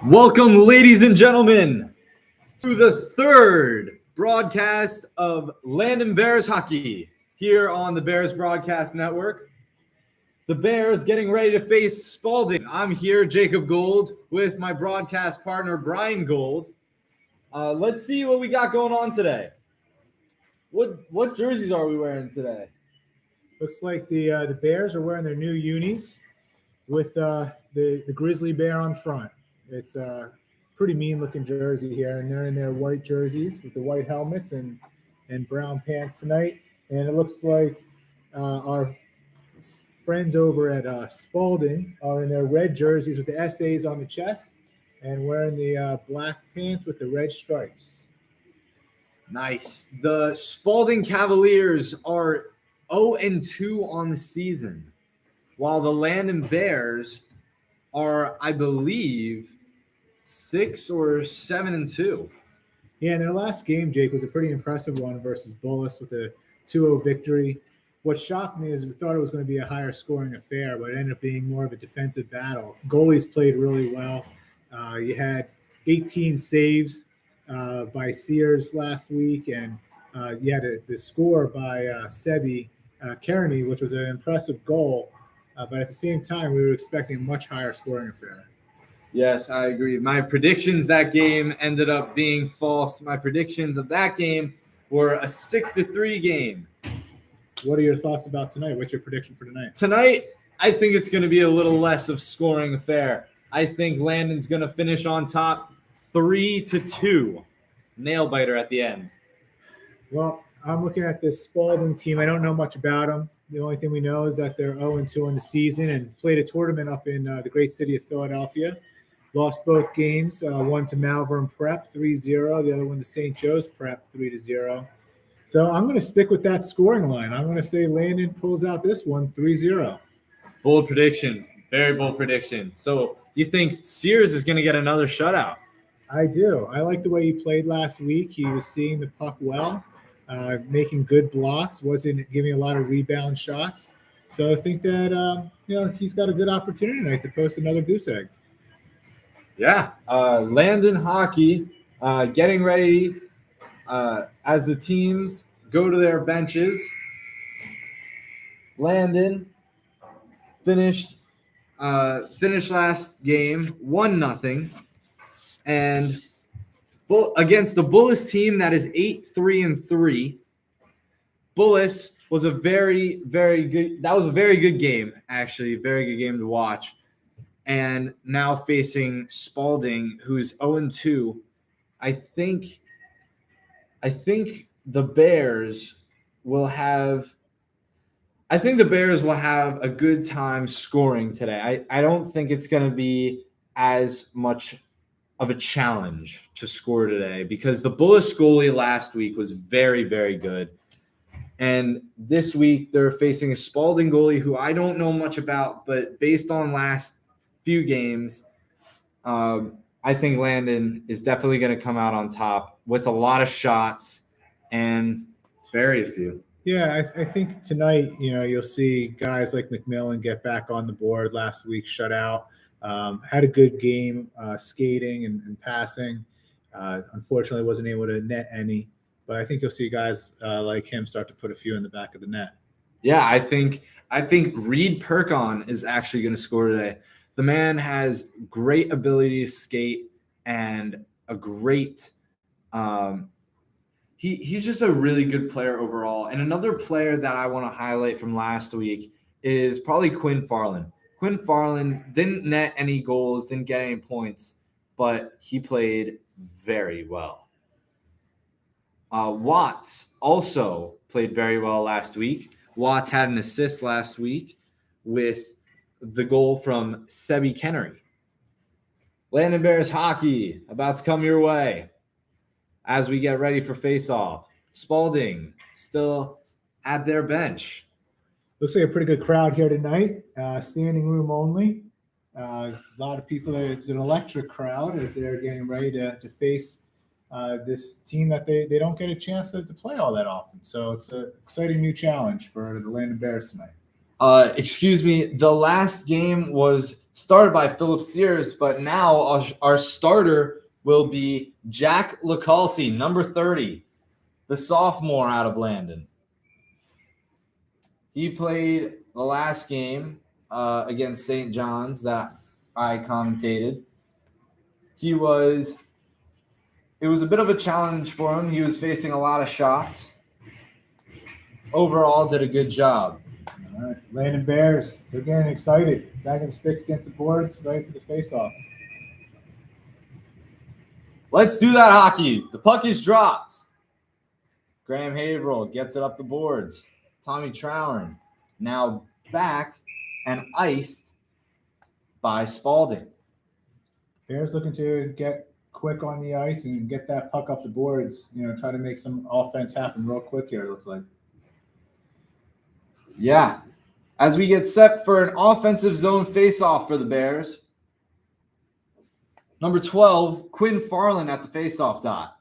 Welcome, ladies and gentlemen, to the third broadcast of Landon Bears hockey here on the Bears Broadcast Network. The Bears getting ready to face Spalding. I'm here, Jacob Gold, with my broadcast partner, Brian Gold. Let's see what we got going on today. What jerseys are we wearing today? Looks like the Bears are wearing their new unis with the grizzly bear on front. It's a pretty mean-looking jersey here, and they're in their white jerseys with the white helmets and brown pants tonight. And it looks like our friends over at Spalding are in their red jerseys with the SAs on the chest and wearing the black pants with the red stripes. Nice. The Spalding Cavaliers are 0-2 on the season, while the Landon Bears are, I believe, 6 or 7-2. Yeah, and their last game, Jake, was a pretty impressive one versus Bullis with a 2-0 victory. What shocked me is we thought it was going to be a higher scoring affair, but it ended up being more of a defensive battle. Goalies played really well. You had 18 saves by Sears last week, and you had the score by Sebi Kearney, which was an impressive goal. But at the same time, we were expecting a much higher scoring affair. Yes, I agree. My predictions that game ended up being false. My predictions of that game were a 6-3 game. What are your thoughts about tonight? What's your prediction for tonight? Tonight, I think it's going to be a little less of scoring affair. I think Landon's going to finish on top 3-2. Nail biter at the end. Well, I'm looking at this Spalding team. I don't know much about them. The only thing we know is that they're 0-2 in the season and played a tournament up in the great city of Philadelphia. Lost both games, one to Malvern Prep 3-0, the other one to St. Joe's Prep 3-0. So I'm going to stick with that scoring line. I'm going to say Landon pulls out this one 3-0. Bold prediction. Very bold prediction. So you think Sears is going to get another shutout? I do. I like the way he played last week. He was seeing the puck well, making good blocks, wasn't giving a lot of rebound shots. So I think that he's got a good opportunity tonight to post another goose egg. Yeah. Landon hockey getting ready as the teams go to their benches. Landon finished last game 1-0, and against the Bullis team that is 8-3-3. Bullis was a very, very good. That was a very good game, actually, very good game to watch. And now facing Spalding, who's 0-2. I think the Bears will have. I think the Bears will have a good time scoring today. I don't think it's going to be as much of a challenge to score today because the Bullis goalie last week was very, very good. And this week they're facing a Spalding goalie who I don't know much about, but based on last few games, I think Landon is definitely going to come out on top with a lot of shots and very few. Yeah, I think tonight, you'll see guys like McMillan get back on the board. Last week, shut out. Had a good game skating and passing. Unfortunately, wasn't able to net any. But I think you'll see guys like him start to put a few in the back of the net. Yeah, I think Reid Pehrkon is actually going to score today. The man has great ability to skate and a great he's just a really good player overall. And another player that I want to highlight from last week is probably Quinn Farland. Quinn Farland didn't net any goals, didn't get any points, but he played very well. Watts also played very well last week. Watts had an assist last week with the goal from Sebi Kearney. Landon Bears hockey about to come your way as we get ready for face-off. Spalding still at their bench. Looks like a pretty good crowd here tonight. Standing room only. A lot of people. It's an electric crowd as they're getting ready to face this team that they don't get a chance to play all that often. So it's an exciting new challenge for the Landon Bears tonight. Excuse me, the last game was started by Philip Sears, but now our starter will be Jack LaCalci, number 30, the sophomore out of Landon. He played the last game against St. John's that I commentated. It was a bit of a challenge for him. He was facing a lot of shots. Overall, did a good job. All right, Landon Bears, they're getting excited. Back in the sticks against the boards, ready for the face-off. Let's do that hockey. The puck is dropped. Graham Haverhill gets it up the boards. Tommy Trowern now back and iced by Spalding. Bears looking to get quick on the ice and get that puck up the boards. Try to make some offense happen real quick here, it looks like. Yeah. As we get set for an offensive zone face-off for the Bears. Number 12, Quinn Farland at the face-off dot.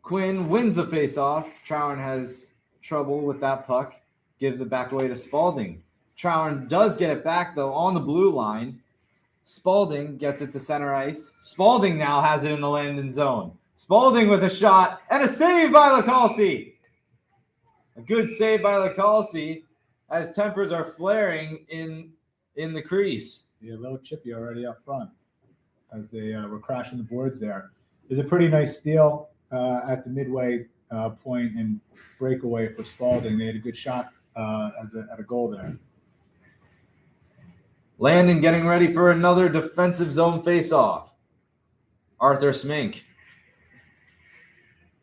Quinn wins the face-off. Trowern has trouble with that puck. Gives it back away to Spalding. Trowern does get it back, though, on the blue line. Spalding gets it to center ice. Spalding now has it in the Landon zone. Spalding with a shot and a save by LaCalci. A good save by LaCalci as tempers are flaring in the crease. Yeah, a little chippy already up front as they were crashing the boards there. There's a pretty nice steal at the midway point and breakaway for Spalding. They had a good shot at a goal there. Landon getting ready for another defensive zone faceoff. Arthur Smink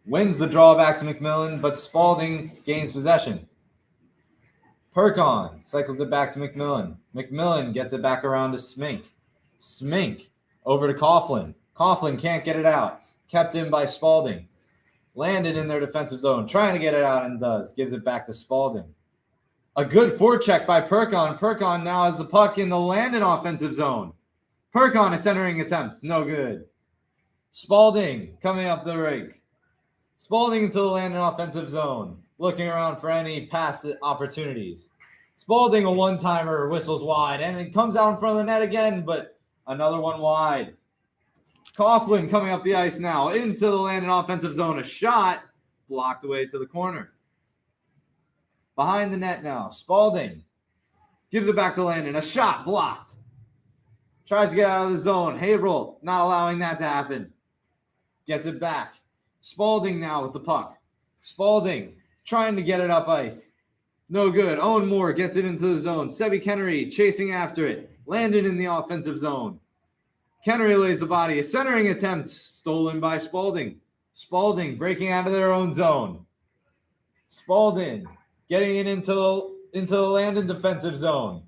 wins the draw back to McMillan, but Spalding gains possession. Pehrkon cycles it back to McMillan. McMillan gets it back around to Smink. Smink over to Coughlin. Coughlin can't get it out. Kept in by Spalding. Landon in their defensive zone, trying to get it out and does. Gives it back to Spalding. A good forecheck by Pehrkon. Pehrkon now has the puck in the Landon offensive zone. Pehrkon, a centering attempt. No good. Spalding coming up the rink. Spalding into the Landon offensive zone. Looking around for any pass opportunities. Spalding, a one-timer, whistles wide. And it comes out in front of the net again, but another one wide. Coughlin coming up the ice now. Into the Landon offensive zone. A shot blocked away to the corner. Behind the net now. Spalding gives it back to Landon. A shot blocked. Tries to get out of the zone. Haverhill not allowing that to happen. Gets it back. Spalding now with the puck. Spalding trying to get it up ice. No good. Owen Moore gets it into the zone. Sebi Kennery chasing after it. Landon in the offensive zone. Kennery lays the body. A centering attempt stolen by Spalding. Spalding breaking out of their own zone. Spalding getting it into the Landon defensive zone.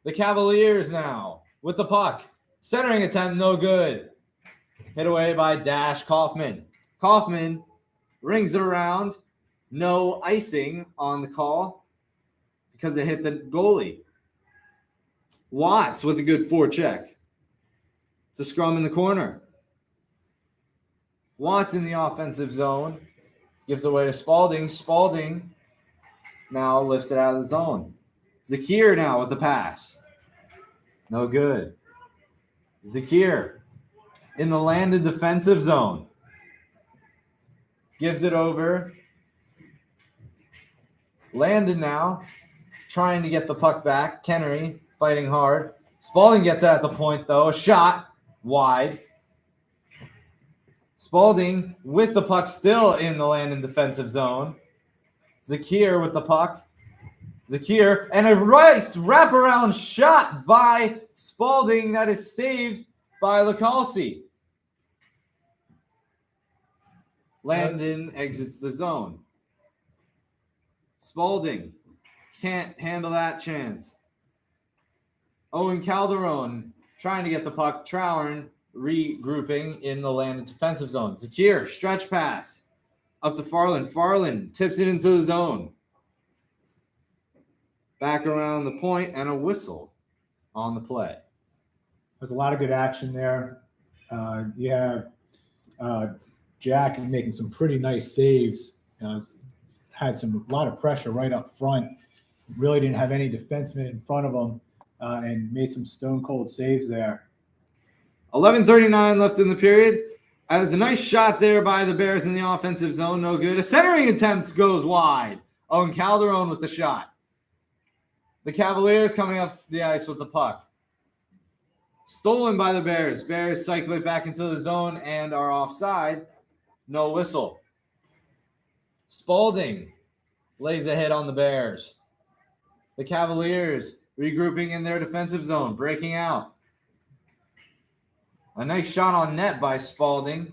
The Cavaliers now with the puck. Centering attempt, no good. Hit away by Dash Kaufman. Kaufman rings it around. No icing on the call because it hit the goalie. Watts with a good forecheck. It's a scrum in the corner. Watts in the offensive zone. Gives away to Spalding. Spalding now lifts it out of the zone. Zakir now with the pass. No good. Zakir in the Landon defensive zone. Gives it over. Landon now trying to get the puck back. Kennery fighting hard. Spalding gets it at the point, though. A shot wide. Spalding with the puck still in the Landon defensive zone. Zakir with the puck. Zakir and a nice wraparound shot by Spalding that is saved by LaCalci. Landon exits the zone. Spalding can't handle that chance. Owen Calderon trying to get the puck. Trowern regrouping in the Landon defensive zone. Zakir, stretch pass up to Farland. Farland tips it into the zone. Back around the point and a whistle on the play. There's a lot of good action there. You have Jack making some pretty nice saves. had a lot of pressure right up front. Really didn't have any defensemen in front of them, and made some stone cold saves there. 11:39 left in the period. As a nice shot there by the Bears in the offensive zone, no good. A centering attempt goes wide. Owen Calderon with the shot. The Cavaliers coming up the ice with the puck. Stolen by the Bears. Bears cycle it back into the zone and are offside. No whistle. Spalding lays a hit on the Bears. The Cavaliers regrouping in their defensive zone, breaking out. A nice shot on net by Spalding,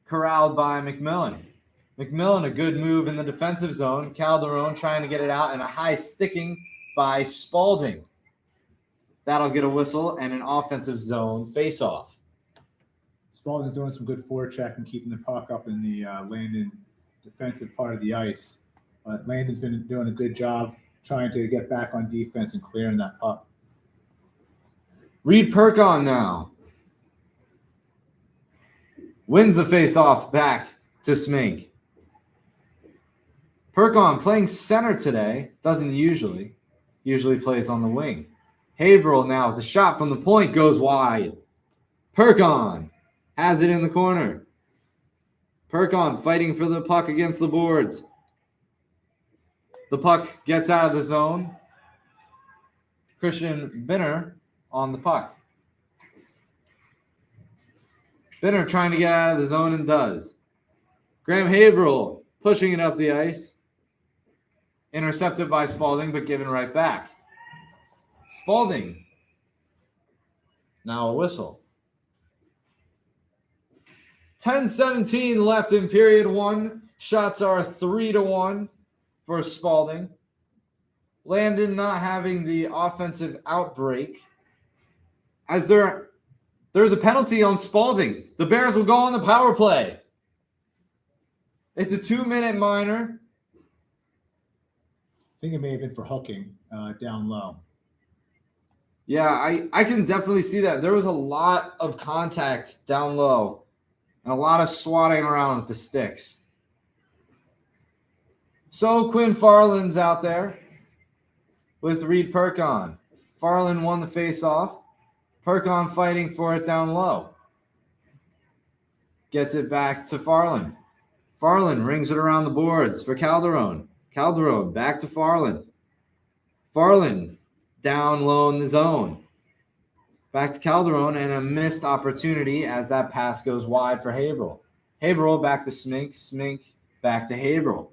corralled by McMillan. McMillan, a good move in the defensive zone. Calderon trying to get it out, and a high sticking by Spalding. That'll get a whistle and an offensive zone face-off. Spalding's doing some good forecheck and keeping the puck up in the Landon defensive part of the ice. But Landon's been doing a good job trying to get back on defense and clearing that puck. Reid Pehrkon now wins the face-off back to Smink. Pehrkon playing center today. Doesn't usually plays on the wing. Haberl now with the shot from the point goes wide. Pehrkon has it in the corner. Pehrkon fighting for the puck against the boards. The puck gets out of the zone. Christian Binner on the puck. Binner trying to get out of the zone and does. Graham Haberl pushing it up the ice. Intercepted by Spalding, but given right back. Spalding. Now a whistle. 10:17 left in period one. Shots are 3-1 for Spalding. Landon not having the offensive outbreak. As there's a penalty on Spalding. The Bears will go on the power play. It's a 2-minute minor. I think it may have been for hooking down low. Yeah, I can definitely see that. There was a lot of contact down low and a lot of swatting around with the sticks. So Quinn Farland's out there with Reid Pehrkon. Farland won the face-off. Pehrkon fighting for it down low. Gets it back to Farland. Farland rings it around the boards for Calderon. Calderon back to Farland. Farland down low in the zone. Back to Calderon, and a missed opportunity as that pass goes wide for Haberl. Haberl back to Smink. Smink back to Haberl.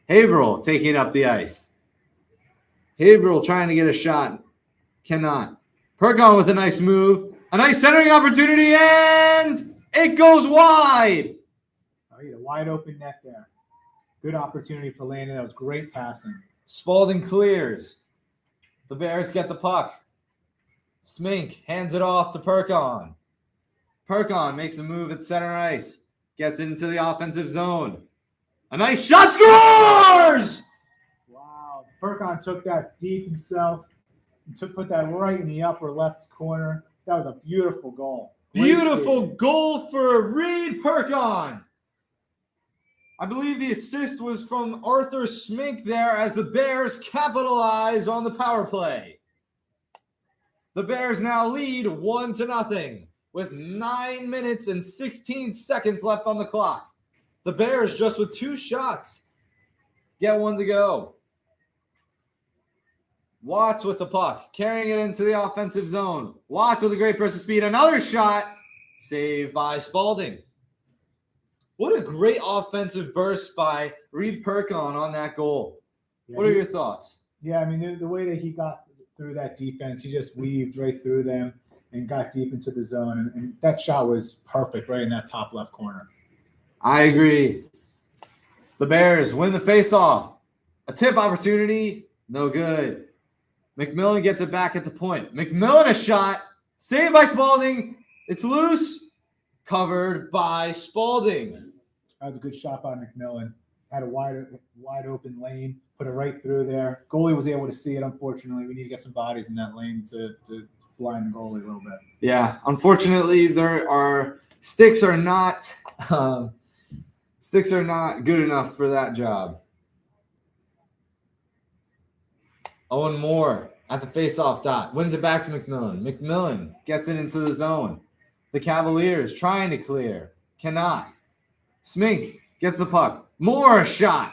Haberl taking it up the ice. Haberl trying to get a shot. Cannot. Pehrkon with a nice move. A nice centering opportunity, and it goes wide. Oh, you had a wide open net there. Good opportunity for Landon. That was great passing. Spalding clears. The Bears get the puck. Smink hands it off to Pehrkon. Pehrkon makes a move at center ice. Gets it into the offensive zone. A nice shot, scores! Wow. Pehrkon took that deep himself and put that right in the upper left corner. That was a beautiful goal. Beautiful goal for Reid Pehrkon. I believe the assist was from Arthur Smink there as the Bears capitalize on the power play. The Bears now lead 1-0 with 9 minutes and 16 seconds left on the clock. The Bears just with 2 shots get 1 to go. Watts with the puck, carrying it into the offensive zone. Watts with a great burst of speed. Another shot, saved by Spalding. What a great offensive burst by Reid Pehrkon on that goal. Yeah, what are your thoughts? Yeah, I mean, the way that he got through that defense, he just weaved right through them and got deep into the zone. And that shot was perfect right in that top left corner. I agree. The Bears win the faceoff. A tip opportunity, no good. McMillan gets it back at the point. McMillan a shot, saved by Spalding. It's loose. Covered by Spalding. That was a good shot by McMillan. Had a wide open lane, put it right through there. Goalie was able to see it. Unfortunately, we need to get some bodies in that lane to blind the goalie a little bit. Yeah, unfortunately, sticks are not good enough for that job. Owen Moore at the face-off dot. Wins it back to McMillan. McMillan gets it into the zone. The Cavaliers trying to clear. Cannot. Smink gets the puck. Moore shot.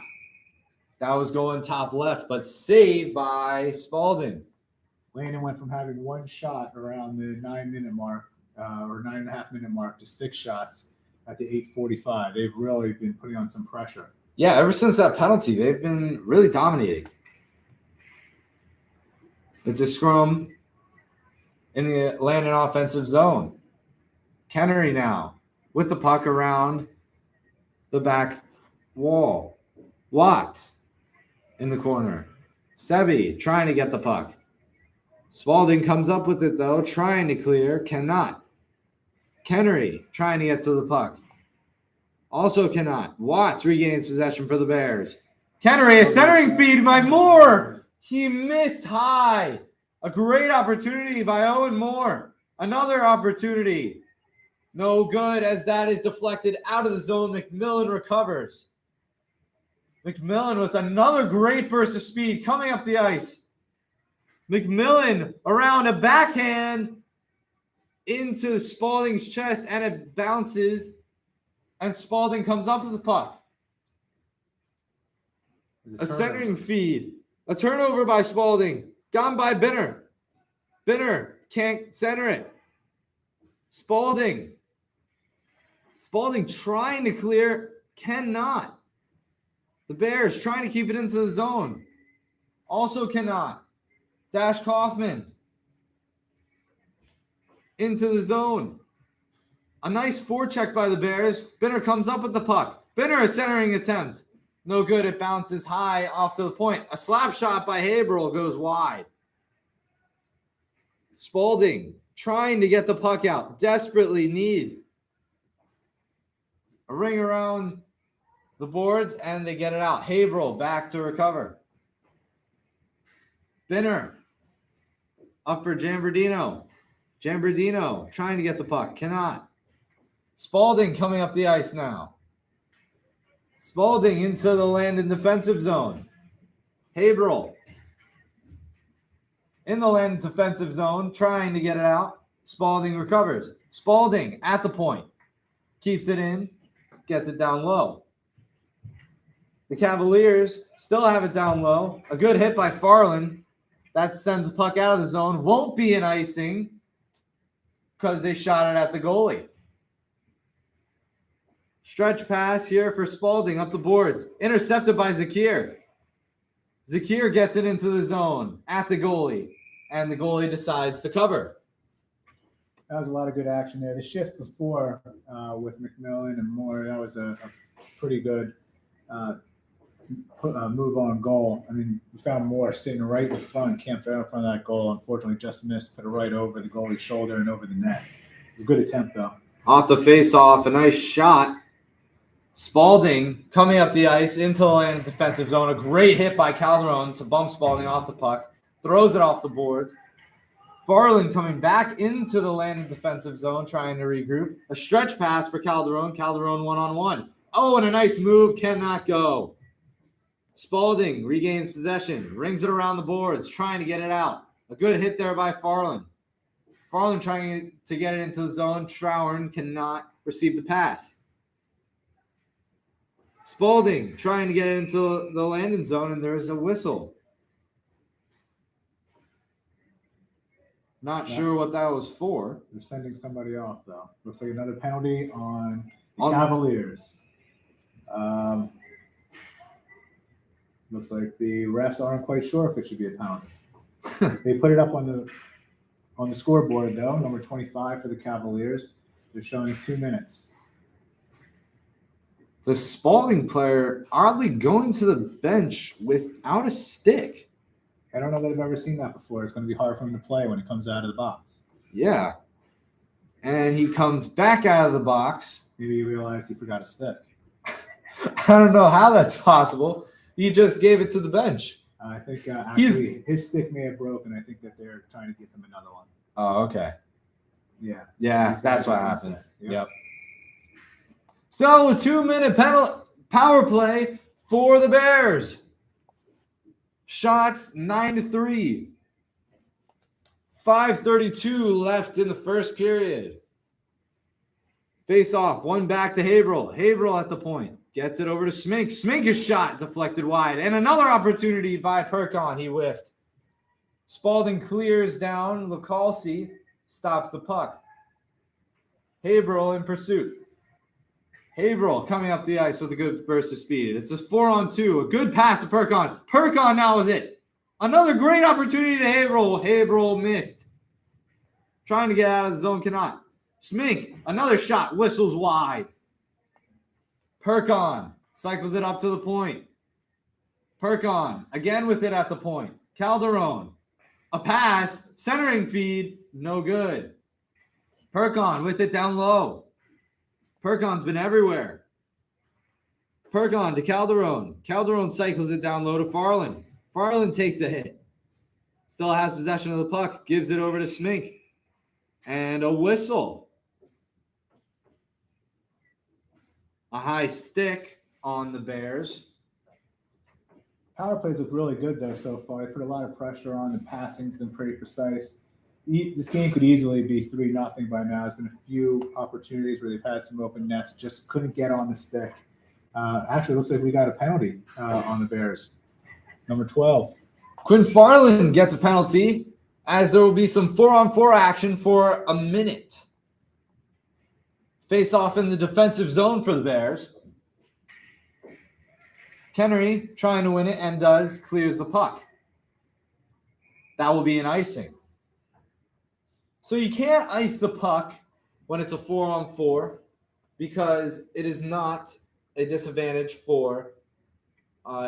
That was going top left, but saved by Spalding. Landon went from having one shot around the 9-minute mark, or 9.5-minute mark, to 6 shots at the 8:45. They've really been putting on some pressure. Yeah, ever since that penalty, they've been really dominating. It's a scrum in the Landon offensive zone. Kennery now with the puck around the back wall. Watts in the corner. Sebi trying to get the puck. Spalding comes up with it, though, trying to clear. Cannot. Kennery trying to get to the puck. Also cannot. Watts regains possession for the Bears. Kennery, a centering feed by Moore. He missed high. A great opportunity by Owen Moore. Another opportunity. No good, as that is deflected out of the zone. McMillan recovers. McMillan with another great burst of speed coming up the ice. McMillan around a backhand into Spalding's chest, and it bounces, and Spalding comes up with the puck. A centering feed. A turnover by Spalding. Gone by Binner. Binner can't center it. Spalding trying to clear. Cannot. The Bears trying to keep it into the zone. Also cannot. Dash Kaufman into the zone. A nice forecheck by the Bears. Binner comes up with the puck. Binner, a centering attempt. No good. It bounces high off to the point. A slap shot by Haberl goes wide. Spalding trying to get the puck out. Desperately need a ring around the boards, and they get it out. Haberl back to recover. Binner up for Jambardino. Jambardino trying to get the puck. Cannot. Spalding coming up the ice now. Spalding into the Landon defensive zone. Haberl in the Landon defensive zone, trying to get it out. Spalding recovers. Spalding at the point. Keeps it in. Gets it down low. The Cavaliers still have it down low. A good hit by Farland. That sends the puck out of the zone. Won't be an icing because they shot it at the goalie. Stretch pass here for Spalding up the boards. Intercepted by Zakir. Zakir gets it into the zone at the goalie, and the goalie decides to cover. That was a lot of good action there. The shift before with McMillan and Moore, that was a pretty good move on goal. I mean, we found Moore sitting right in front, camped right in front of that goal. Unfortunately, just missed, put it right over the goalie's shoulder and over the net. It was a good attempt, though. Off the face-off, a nice shot. Spalding coming up the ice into the Landon defensive zone. A great hit by Calderon to bump Spalding off the puck. Throws it off the boards. Farland coming back into the Landon defensive zone, trying to regroup. A stretch pass for Calderon. Calderon one-on-one. Oh, and a nice move. Cannot go. Spalding regains possession. Rings it around the boards, trying to get it out. A good hit there by Farland. Farland trying to get it into the zone. Trowen cannot receive the pass. Spalding trying to get it into the Landon zone, and there's a whistle. Not sure what that was for. They're sending somebody off, though. Looks like another penalty on the Cavaliers. Looks like the refs aren't quite sure if it should be a penalty. They put it up on the scoreboard, though. Number 25 for the Cavaliers. They're showing 2 minutes. The Spalding player oddly going to the bench without a stick. I don't know that I've ever seen that before. It's going to be hard for him to play when he comes out of the box. Yeah. And he comes back out of the box. Maybe he realized he forgot a stick. I don't know how that's possible. He just gave it to the bench. I think actually his stick may have broken. I think that they're trying to give him another one. Oh, okay. Yeah. Yeah, that's what happened. Yep. So, a 2-minute power play for the Bears. Shots 9-3. 5:32 left in the first period. Face off, one back to Haverhill. Haverhill at the point. Gets it over to Smink. Smink is shot, deflected wide. And another opportunity by Pehrkon. He whiffed. Spalding clears down. Lacalci stops the puck. Haverhill in pursuit. Haverhill coming up the ice with a good burst of speed. It's just 4-on-2. A good pass to Pehrkon. Pehrkon now with it. Another great opportunity to Haverhill. Haverhill missed. Trying to get out of the zone, cannot. Smink, another shot, whistles wide. Pehrkon cycles it up to the point. Pehrkon again with it at the point. Calderon, a pass, centering feed, no good. Pehrkon with it down low. Pehrkon's been everywhere. Pehrkon to Calderon. Calderon cycles it down low to Farland. Farland takes a hit. Still has possession of the puck. Gives it over to Smink. And a whistle. A high stick on the Bears. Power plays look really good, though, so far. They put a lot of pressure on. The passing's been pretty precise. This game could easily be 3-0 by now. There's been a few opportunities where they've had some open nets, just couldn't get on the stick. Actually, it looks like we got a penalty on the Bears. Number 12. Quinn Farland gets a penalty, as there will be some 4-on-4 action for a minute. Face off in the defensive zone for the Bears. Kennery trying to win it and does, clears the puck. That will be an icing. So you can't ice the puck when it's a 4-on-4 because it is not a disadvantage for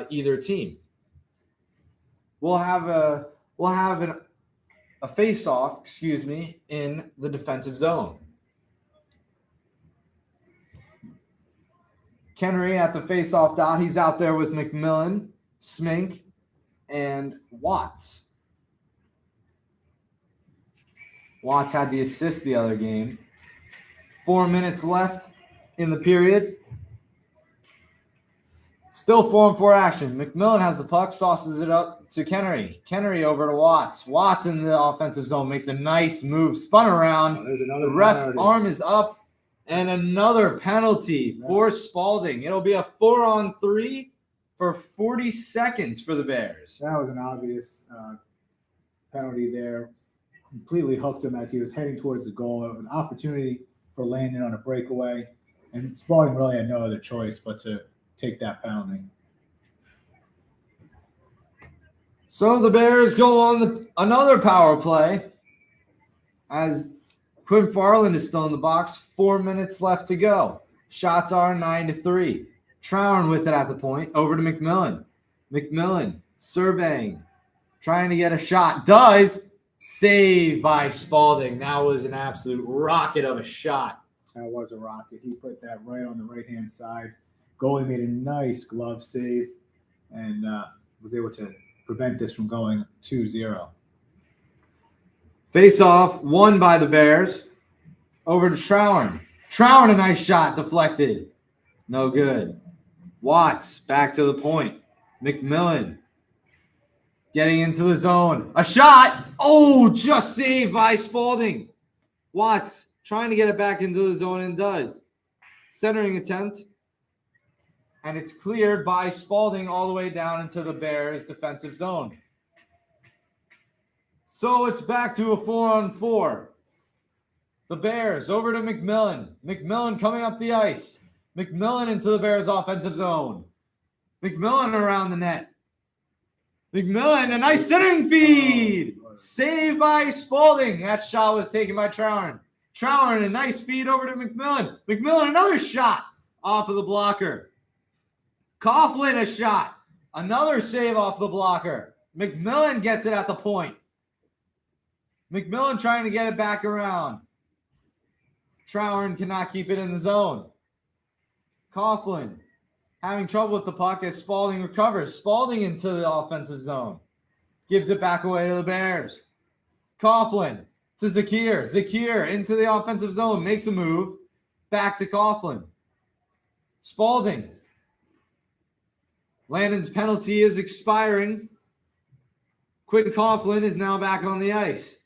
either team. We'll have a face-off, in the defensive zone. Kennery at the face-off dot. He's out there with McMillan, Smink, and Watts. Watts had the assist the other game. 4 minutes left in the period. Still 4-on-4 action. McMillan has the puck, sauces it up to Kennery. Kennery over to Watts. Watts in the offensive zone makes a nice move, spun around. The ref's arm is up, and another penalty for Spalding. It'll be a 4-on-3 for 40 seconds for the Bears. That was an obvious penalty there. Completely hooked him as he was heading towards the goal. An opportunity for Landon on a breakaway, and Spalding really had no other choice but to take that penalty. So the Bears go on another power play as Quinn Farland is still in the box. 4 minutes left to go. Shots are 9-3. Trowen with it at the point. Over to McMillan. McMillan surveying. Trying to get a shot. Does. Saved by Spalding. That was an absolute rocket of a shot. That was a rocket. He put that right on the right-hand side. Goalie made a nice glove save and was able to prevent this from going 2-0. Face-off won by the Bears. Over to Trowen. Trowen, a nice shot, deflected. No good. Watts back to the point. McMillan getting into the zone. A shot. Oh, just saved by Spalding. Watts trying to get it back into the zone and does. Centering attempt. And it's cleared by Spalding all the way down into the Bears' defensive zone. So it's back to a 4-on-4. The Bears over to McMillan. McMillan coming up the ice. McMillan into the Bears' offensive zone. McMillan around the net. McMillan, a nice centering feed. Saved by Spalding. That shot was taken by Trowen. Trowen, a nice feed over to McMillan. McMillan, another shot off of the blocker. Coughlin, a shot. Another save off the blocker. McMillan gets it at the point. McMillan trying to get it back around. Trowen cannot keep it in the zone. Coughlin having trouble with the puck as Spalding recovers. Spalding into the offensive zone. Gives it back away to the Bears. Coughlin to Zakir. Zakir into the offensive zone. Makes a move. Back to Coughlin. Spalding. Landon's penalty is expiring. Quinn Coughlin is now back on the ice.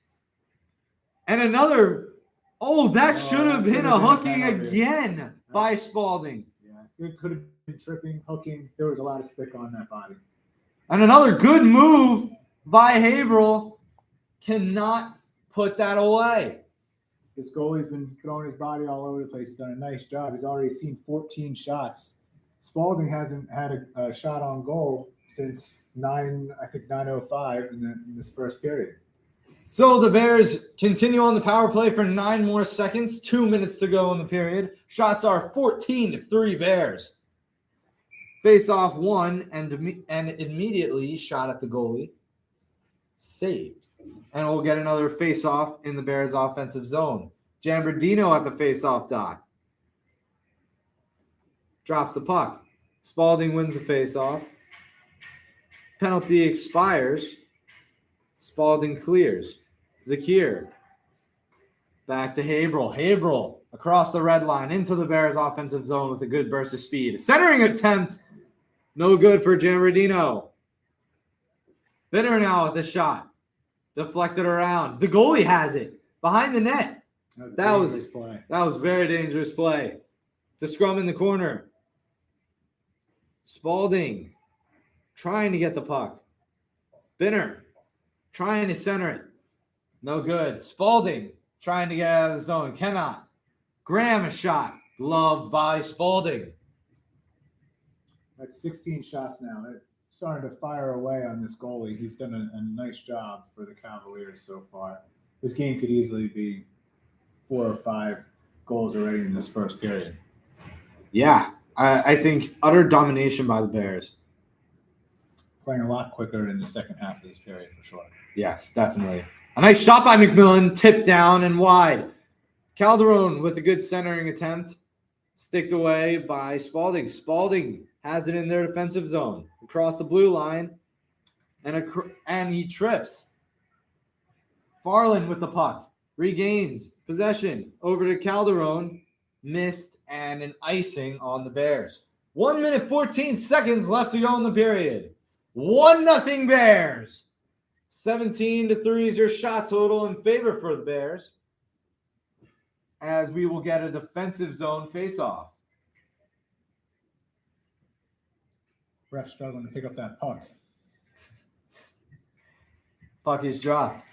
And another, that should have been a hooking again by Spalding. Yeah, it could have been tripping, hooking. There was a lot of stick on that body. And another good move by Haverhill. Cannot put that away. This goalie's been throwing his body all over the place. He's done a nice job. He's already seen 14 shots. Spalding hasn't had a shot on goal since 9:05 in this first period. So the Bears continue on the power play for 9 more seconds. 2 minutes to go in the period. Shots are 14-3 Bears. Face off one and immediately shot at the goalie. Saved. And we'll get another face off in the Bears offensive zone. Jambardino at the face off dot. Drops the puck. Spalding wins the face off. Penalty expires. Spalding clears. Zakir. Back to Haverhill. Haverhill across the red line into the Bears offensive zone with a good burst of speed. Centering attempt. No good for Jambardino. Bitter now with the shot. Deflected around. The goalie has it. Behind the net. That was very dangerous play. To scrum in the corner. Spalding trying to get the puck. Binner trying to center it. No good. Spalding trying to get out of the zone. Cannot. Graham a shot. Gloved by Spalding. That's 16 shots now. It's starting to fire away on this goalie. He's done a nice job for the Cavaliers so far. This game could easily be 4 or 5 goals already in this first period. Yeah, I think utter domination by the Bears. Playing a lot quicker in the second half of this period for sure. Yes, definitely. A nice shot by McMillan, tipped down and wide. Calderon with a good centering attempt, sticked away by Spalding. Spalding has it in their defensive zone, across the blue line, and he trips. Farland with the puck, regains possession over to Calderon, missed, and an icing on the Bears. 1 minute, 14 seconds left to go in the period. 1-0 Bears. 17-3 is your shot total in favor for the Bears, as we will get a defensive zone face-off. Ref struggling to pick up that puck. Puck is dropped.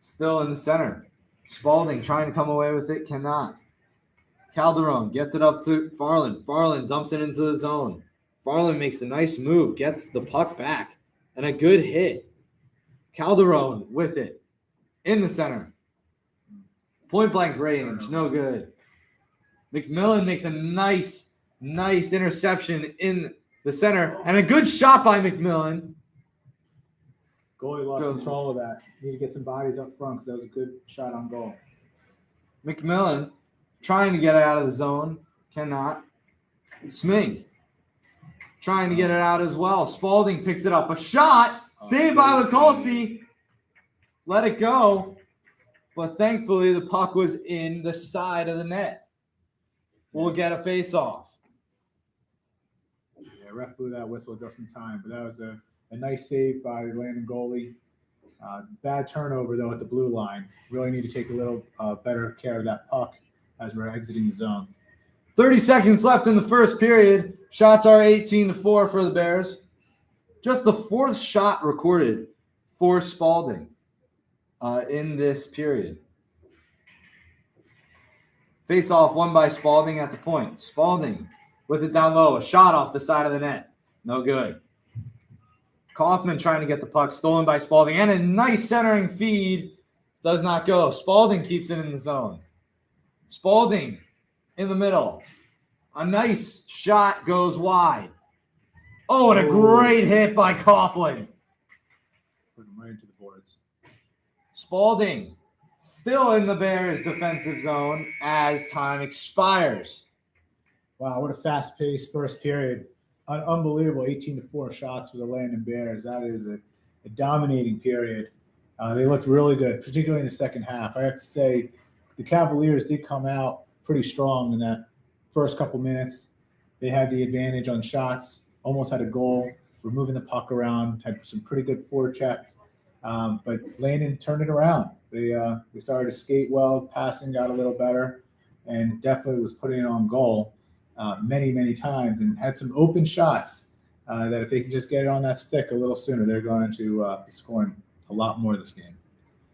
Still in the center. Spalding trying to come away with it, cannot. Calderon gets it up to Farland. Farland dumps it into the zone. Farland makes a nice move, gets the puck back, and a good hit. Calderon with it in the center. Point blank range, no good. McMillan makes a nice interception in the center, and a good shot by McMillan. Goalie lost control of that. Need to get some bodies up front because that was a good shot on goal. McMillan trying to get it out of the zone, cannot. Smink trying to get it out as well. Spalding picks it up. A shot saved by Lacolsi. Let it go. But thankfully, the puck was in the side of the net. We'll get a face-off. Yeah, ref blew that whistle just in time. But that was a nice save by the Landon goalie. Bad turnover, though, at the blue line. Really need to take a little better care of that puck as we're exiting the zone. 30 seconds left in the first period. Shots are 18-4 for the Bears. Just the 4th shot recorded for Spalding in this period. Face-off won by Spalding at the point. Spalding with it down low. A shot off the side of the net. No good. Kaufman trying to get the puck, stolen by Spalding, and a nice centering feed. Does not go. Spalding keeps it in the zone. Spalding in the middle. A nice shot goes wide. Oh, and a great hit by Coughlin. Put him right into the boards. Spalding still in the Bears' defensive zone as time expires. Wow, what a fast-paced first period. Unbelievable 18-4 shots for the Landon Bears. That is a dominating period. They looked really good, particularly in the second half. I have to say the Cavaliers did come out pretty strong in that first couple minutes. They had the advantage on shots, almost had a goal were moving the puck around, had some pretty good forechecks. But Landon turned it around. They started to skate well, passing got a little better, and definitely was putting it on goal many times, and had some open shots that if they can just get it on that stick a little sooner, they're going to be scoring a lot more this game.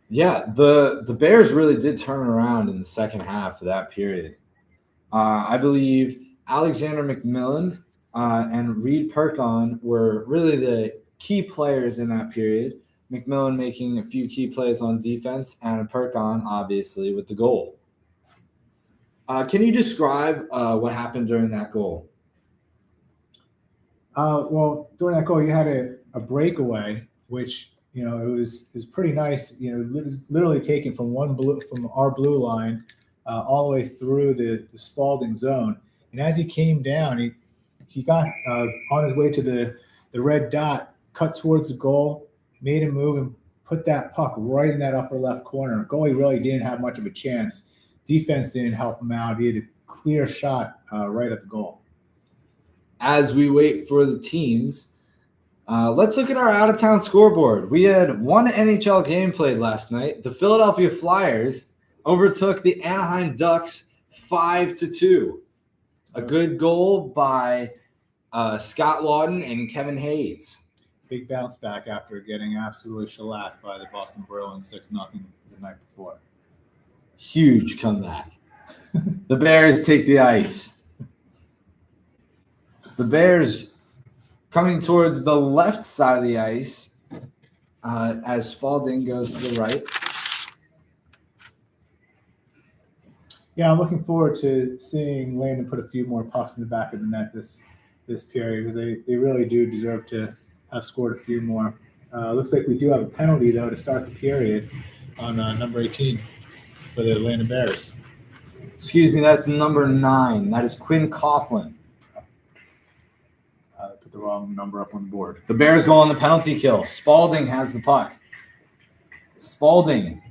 Yeah, the Bears really did turn around in the second half of that period. I believe Alexander McMillan and Reid Pehrkon were really the key players in that period. McMillan making a few key plays on defense, and Pehrkon obviously with the goal. Can you describe what happened during that goal? Well, during that goal, you had a breakaway, which it was pretty nice. Literally taken from our blue line all the way through the Spalding zone, and as he came down, he got on his way to the red dot, cut towards the goal, made a move, and put that puck right in that upper left corner. Goalie really didn't have much of a chance. Defense didn't help him out. He had a clear shot right at the goal. As we wait for the teams, let's look at our out-of-town scoreboard. We had one NHL game played last night. The Philadelphia Flyers overtook the Anaheim Ducks 5-2. A good goal by Scott Lawton and Kevin Hayes. Big bounce back after getting absolutely shellacked by the Boston Bruins 6-0 the night before. Huge comeback. The Bears take the ice. The Bears coming towards the left side of the ice as Spalding goes to the right. Yeah, I'm looking forward to seeing Landon put a few more pucks in the back of the net this period, because they really do deserve to have scored a few more. Looks like we do have a penalty, though, to start the period on number 18 for the Landon Bears. Excuse me, that's number 9. That is Quinn Coughlin. Put the wrong number up on the board. The Bears go on the penalty kill. Spalding has the puck. Spalding.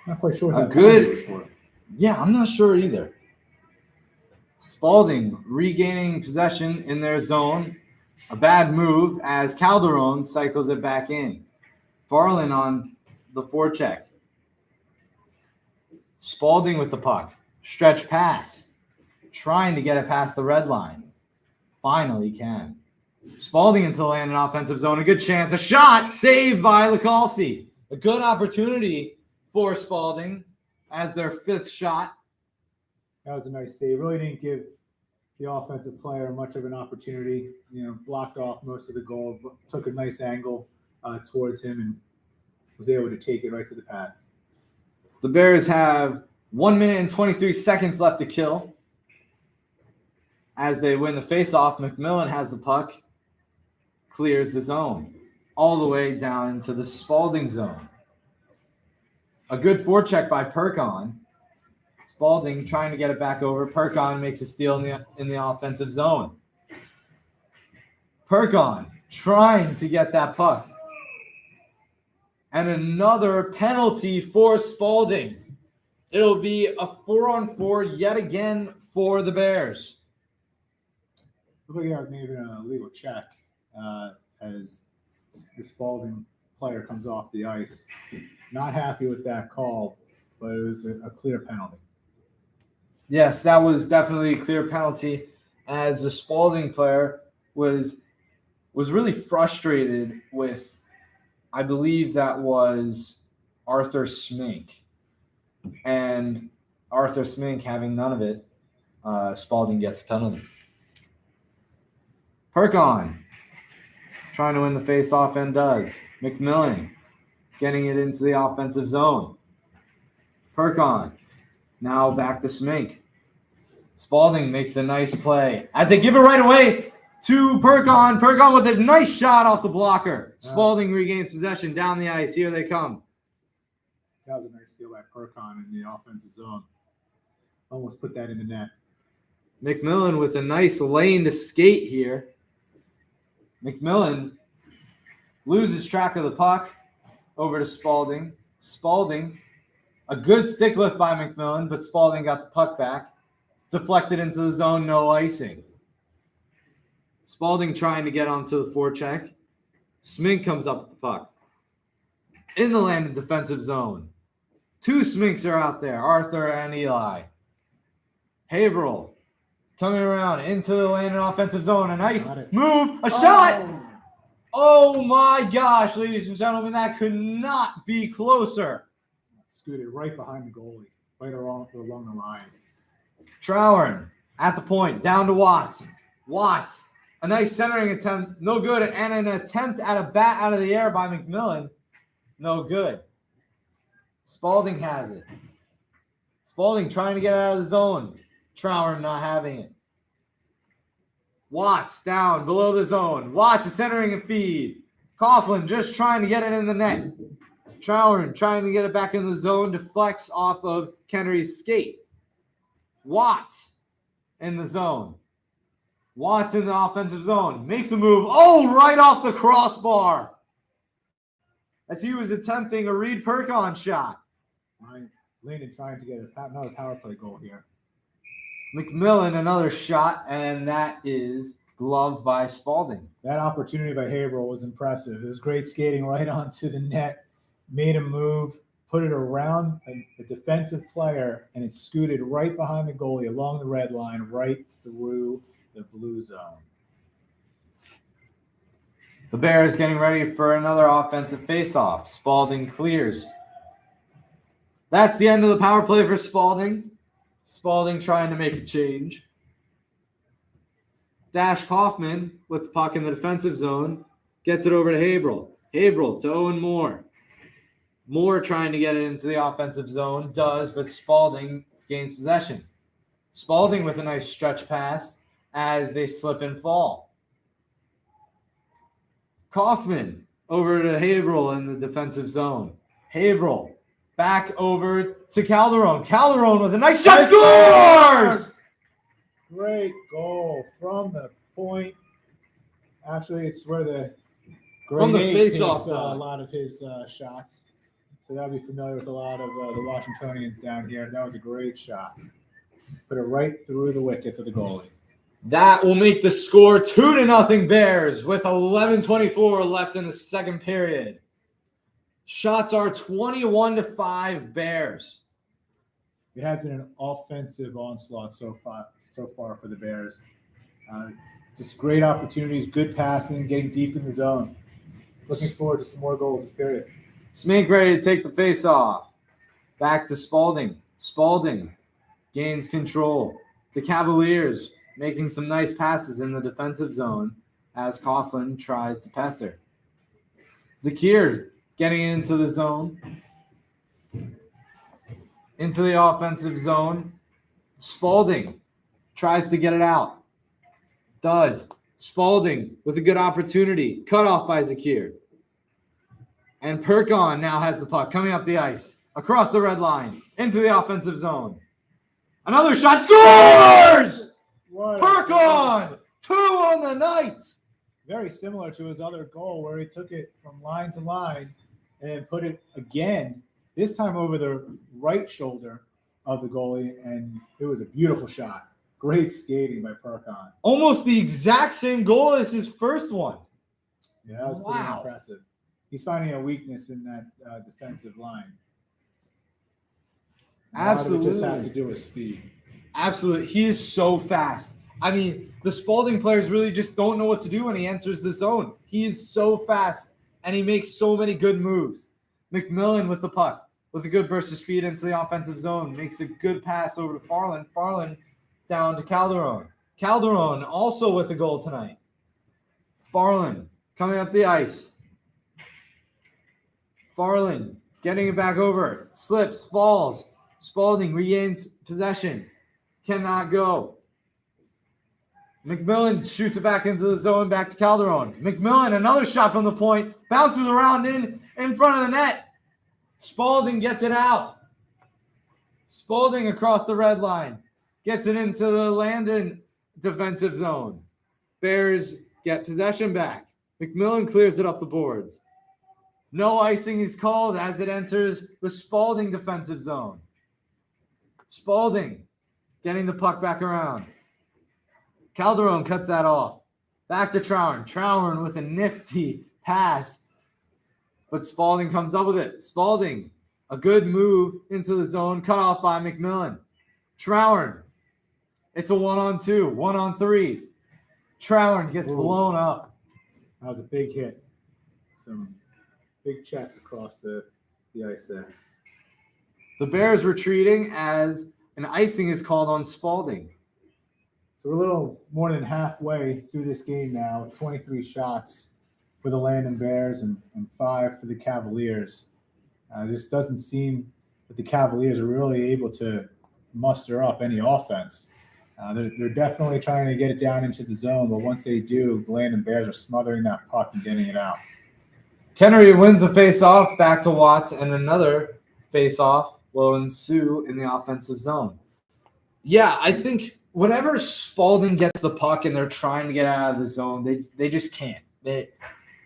Not quite sure what that good was for. Yeah, I'm not sure either. Spalding regaining possession in their zone. A bad move as Calderon cycles it back in. Farland on the forecheck. Spalding with the puck. Stretch pass. Trying to get it past the red line. Finally can. Spalding into the Landon offensive zone. A good chance. A shot saved by Lacalci. A good opportunity for Spalding as their 5th shot. That was a nice save. Really didn't give the offensive player much of an opportunity. Blocked off most of the goal, but took a nice angle towards him and was able to take it right to the pads. The Bears have 1 minute and 23 seconds left to kill. As they win the faceoff, McMillan has the puck, clears the zone, all the way down into the Spalding zone. A good forecheck by Pehrkon. Spalding trying to get it back over. Pehrkon makes a steal in the offensive zone. Pehrkon trying to get that puck. And another penalty for Spalding. It'll be a 4-on-4 yet again for the Bears. Look like maybe an illegal check as the Spalding player comes off the ice. Not happy with that call, but it was a clear penalty. Yes, that was definitely a clear penalty, as the Spalding player was really frustrated with, I believe that was Arthur Smink. And Arthur Smink having none of it, Spalding gets a penalty. Pehrkon trying to win the face-off and does. McMillan getting it into the offensive zone. Pehrkon now back to Smink. Spalding makes a nice play as they give it right away to Pehrkon. Pehrkon with a nice shot off the blocker. Spalding regains possession down the ice. Here they come. That was a nice steal by Pehrkon in the offensive zone. Almost put that in the net. McMillan with a nice lane to skate here. McMillan loses track of the puck over to Spalding. Spalding, a good stick lift by McMillan, but Spalding got the puck back. Deflected into the zone, no icing. Spalding trying to get onto the forecheck. Smink comes up with the puck. In the Landon defensive zone. 2 Sminks are out there, Arthur and Eli. Haverhill coming around into the Landon offensive zone. A nice move, a shot. Oh my gosh, ladies and gentlemen, that could not be closer. Scooted right behind the goalie, right along the line. Trauern at the point, down to Watts. Watts, a nice centering attempt, no good, and an attempt at a bat out of the air by McMillan, no good. Spalding has it. Spalding trying to get out of the zone. Trauern not having it. Watts down below the zone. Watts is centering a feed. Coughlin just trying to get it in the net. Trauern trying to get it back in the zone, deflects off of Kennery's skate. Watts in the zone. Watts in the offensive zone. Makes a move. Oh, right off the crossbar. As he was attempting a Reid Pehrkon shot. Landon trying to get another power play goal here. McMillan, another shot, and that is gloved by Spalding. That opportunity by Haverhill was impressive. It was great skating right onto the net. Made a move, put it around a defensive player, and it scooted right behind the goalie along the red line, right through the blue zone. The Bears getting ready for another offensive faceoff. Spalding clears. That's the end of the power play for Spalding. Spalding trying to make a change. Dash Kaufman with the puck in the defensive zone. Gets it over to Haverhill. Haverhill to Owen Moore. Moore trying to get it into the offensive zone. Does, but Spalding gains possession. Spalding with a nice stretch pass as they slip and fall. Kaufman over to Haverhill in the defensive zone. Haverhill back over to Calderon. Calderon with a nice shot. Scores! Great goal from the point. Actually, it's where the From the face-off takes a lot of his shots. So that'll be familiar with a lot of the Washingtonians down here. That was a great shot. Put it right through the wickets of the goalie. That will make the score 2-0 Bears with 11:24 left in the second period. Shots are 21-5 Bears. It has been an offensive onslaught so far for the Bears. Just great opportunities, good passing, getting deep in the zone. Looking forward to some more goals this period. Smink ready to take the face off. Back to Spalding. Spalding gains control. The Cavaliers making some nice passes in the defensive zone as Coughlin tries to pester. Zakir getting into the zone. Into the offensive zone. Spalding tries to get it out. Does. Spalding with a good opportunity. Cut off by Zakir. And Pehrkon now has the puck coming up the ice. Across the red line. Into the offensive zone. Another shot. Scores! Pehrkon! 2 on the night. Very similar to his other goal where he took it from line to line and put it again, this time over the right shoulder of the goalie, and it was a beautiful shot. Great skating by Pehrkon. Almost the exact same goal as his first one. Yeah, that was pretty impressive. He's finding a weakness in that defensive line. Absolutely. It just has to do with speed. Absolutely. He is so fast. I mean, the Spalding players really just don't know what to do when he enters the zone. He is so fast, and he makes so many good moves. McMillan with the puck, with a good burst of speed into the offensive zone, makes a good pass over to Farland. Farland down to Calderon. Calderon also with a goal tonight. Farland coming up the ice. Farland getting it back over. Slips, falls. Spalding regains possession. Cannot go. McMillan shoots it back into the zone, back to Calderon. McMillan, another shot from the point. Bounces around in front of the net. Spalding gets it out. Spalding across the red line. Gets it into the Landon defensive zone. Bears get possession back. McMillan clears it up the boards. No icing is called as it enters the Spalding defensive zone. Spalding getting the puck back around. Calderon cuts that off. Back to Trauern. Trauern with a nifty pass. But Spalding comes up with it. Spalding, a good move into the zone, cut off by McMillan. Trauern, it's a 1-on-2, 1-on-3. Trauern gets blown up. That was a big hit. Some big checks across the ice there. The Bears retreating as an icing is called on Spalding. So we're a little more than halfway through this game now. 23 shots for the Landon Bears and 5 for the Cavaliers. It just doesn't seem that the Cavaliers are really able to muster up any offense. They're definitely trying to get it down into the zone, but once they do, the Landon Bears are smothering that puck and getting it out. Kennery wins a face-off back to Watts, and another face-off will ensue in the offensive zone. Yeah, I think whenever Spalding gets the puck and they're trying to get out of the zone, they just can't. The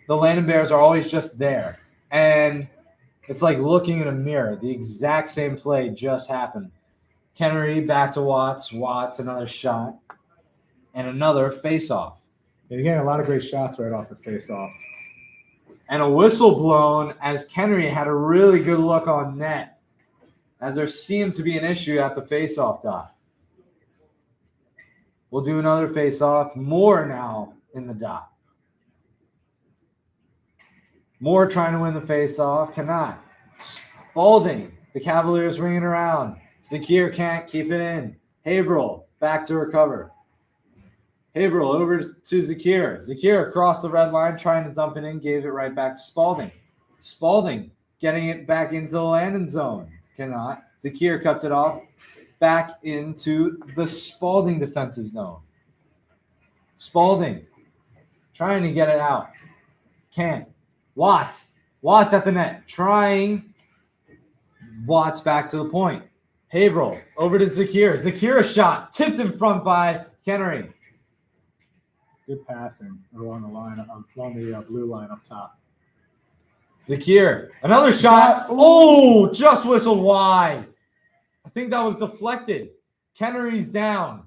Landon Bears are always just there. And it's like looking in a mirror. The exact same play just happened. Kennery back to Watts. Watts, another shot. And another face-off. They're getting a lot of great shots right off the face-off. And a whistle blown as Kennery had a really good look on net, as there seemed to be an issue at the face-off dot. We'll do another face-off. Moore now in the dot. Moore trying to win the face-off. Cannot. Spalding. The Cavaliers ringing around. Zakir can't keep it in. Haberl back to recover. Haberl over to Zakir. Zakir across the red line trying to dump it in. Gave it right back to Spalding. Spalding getting it back into the Landon zone. Cannot. Zakir cuts it off. Back into the Spalding defensive zone. Spalding trying to get it out. Can't. Watts at the net. Trying. Watts back to the point. Haberl over to Zakir. Zakir a shot. Tipped in front by Kennery. Good passing along the line, along the blue line up top. Zakir. Another shot. Oh, just whistled wide. I think that was deflected. Kennery's down.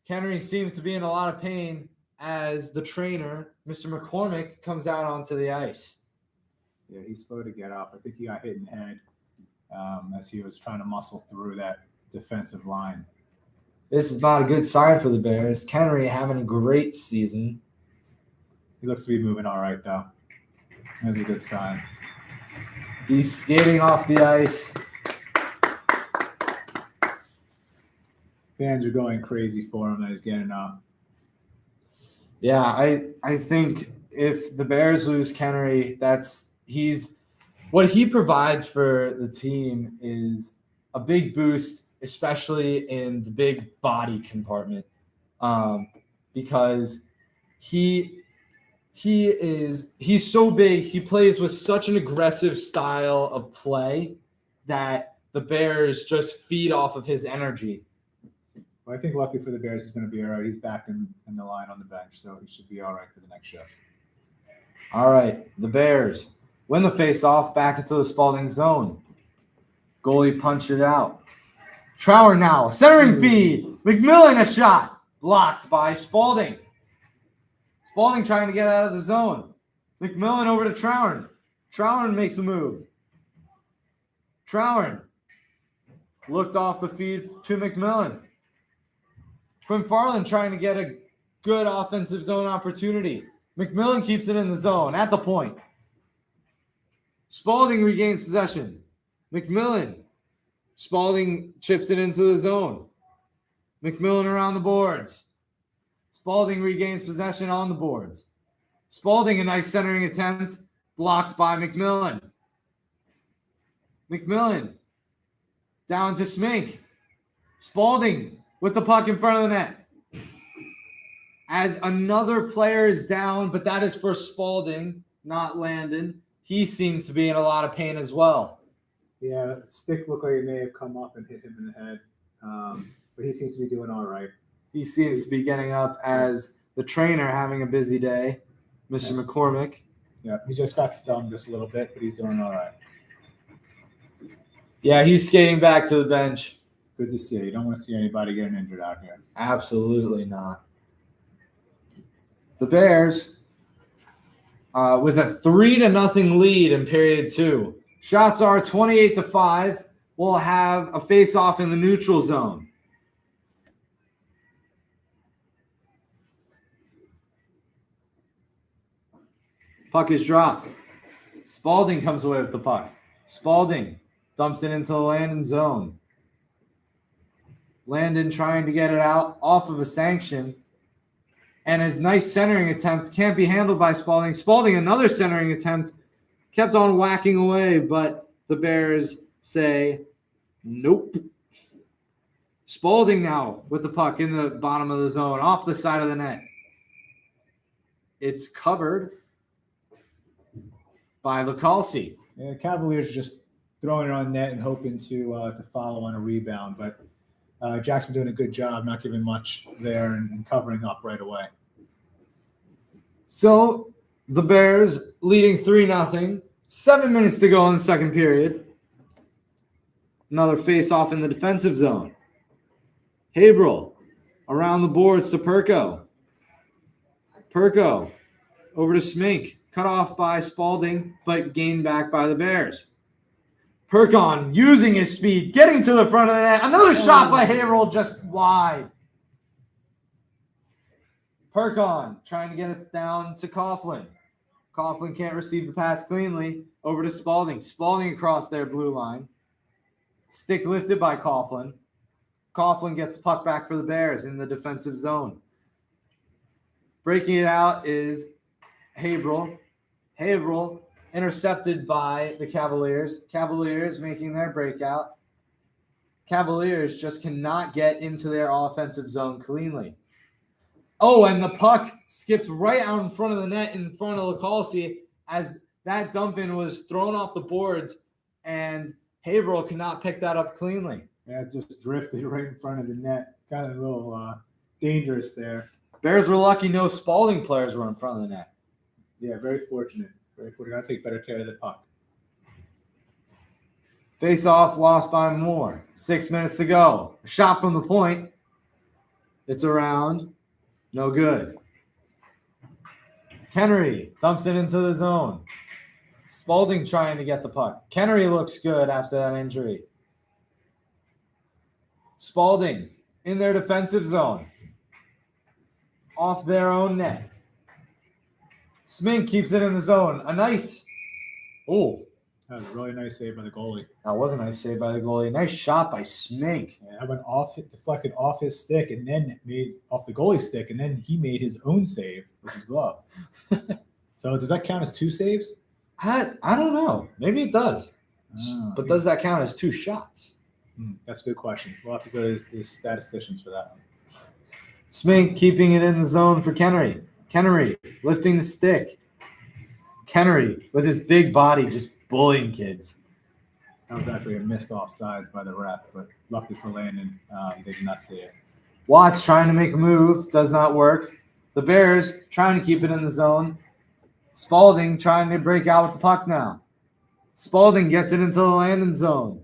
Kennery seems to be in a lot of pain as the trainer, Mr. McCormick, comes out onto the ice. Yeah, he's slow to get up. I think he got hit in the head as he was trying to muscle through that defensive line. This is not a good sign for the Bears. Kennery having a great season. He looks to be moving all right, though. That's a good sign. He's skating off the ice. Fans are going crazy for him that he's getting up. Yeah, I think if the Bears lose Kennery, what he provides for the team is a big boost, especially in the big body compartment, because he's so big. He plays with such an aggressive style of play that the Bears just feed off of his energy. Well, I think luckily for the Bears, he's going to be all right. He's back in the line on the bench, so he should be all right for the next shift. All right, the Bears win the face-off back into the Spalding zone. Goalie punched it out. Trower now, centering feed. McMillan a shot. Blocked by Spalding. Spalding trying to get out of the zone. McMillan over to Trauern. Trauern makes a move. Trauern looked off the feed to McMillan. Quinn Farland trying to get a good offensive zone opportunity. McMillan keeps it in the zone at the point. Spalding regains possession. McMillan. Spalding chips it into the zone. McMillan around the boards. Spalding regains possession on the boards. Spalding a nice centering attempt. Blocked by McMillan. McMillan down to Smink. Spalding with the puck in front of the net. As another player is down, but that is for Spalding, not Landon. He seems to be in a lot of pain as well. Yeah, the stick looked like it may have come up and hit him in the head, but he seems to be doing all right. He seems to be getting up as the trainer having a busy day, Mr. McCormick. Yeah, he just got stung just a little bit, but he's doing all right. Yeah, he's skating back to the bench. Good to see. You don't want to see anybody getting injured out here. Absolutely not. The Bears, with a 3-0 lead in period 2. Shots are 28-5. We'll have a face-off in the neutral zone. Puck is dropped. Spalding comes away with the puck. Spalding dumps it into the Landon zone. Landon trying to get it out off of a sanction. And a nice centering attempt can't be handled by Spalding. Spalding, another centering attempt, kept on whacking away, but the Bears say, nope. Spalding now with the puck in the bottom of the zone, off the side of the net. It's covered by Lacalci. Yeah, the Cavaliers are just throwing it on net and hoping to follow on a rebound, but Jackson doing a good job, not giving much there and covering up right away. So the Bears leading 3-0. 7 minutes to go in the second period. Another face-off in the defensive zone. Haberl around the boards to Pehrkon. Pehrkon over to Smink. Cut off by Spalding, but gained back by the Bears. Pehrkon using his speed, getting to the front of the net. Another shot by Haberl, just wide. Pehrkon trying to get it down to Coughlin. Coughlin can't receive the pass cleanly. Over to Spalding. Spalding across their blue line. Stick lifted by Coughlin. Coughlin gets puck back for the Bears in the defensive zone. Breaking it out is Haberl. Haberl intercepted by the Cavaliers. Cavaliers making their breakout. Cavaliers just cannot get into their offensive zone cleanly. Oh, and the puck skips right out in front of the net in front of Lacalci as that dump-in was thrown off the boards, and Haberl could not pick that up cleanly. Yeah, it just drifted right in front of the net. Kind of a little dangerous there. Bears were lucky no Spalding players were in front of the net. Yeah, very fortunate. Very fortunate. Got to take better care of the puck. Face-off lost by Moore. 6 minutes to go. A shot from the point. It's around. No good. Kennery dumps it into the zone. Spalding trying to get the puck. Kennery looks good after that injury. Spalding in their defensive zone. Off their own net. Smink keeps it in the zone. A nice. Oh. That was a really nice save by the goalie. That was a nice save by the goalie. Nice shot by Smink. Yeah, that went off, deflected off his stick, and then made off the goalie's stick, and then he made his own save with his glove. So does that count as 2 saves? I don't know. Maybe it does. But does that count as 2 shots? That's a good question. We'll have to go to the statisticians for that one. Smink keeping it in the zone for Kennery. Kennery lifting the stick. Kennery with his big body just bullying kids. That was actually a missed offsides by the ref, but luckily for Landon, they did not see it. Watts trying to make a move. Does not work. The Bears trying to keep it in the zone. Spalding trying to break out with the puck now. Spalding gets it into the Landon zone.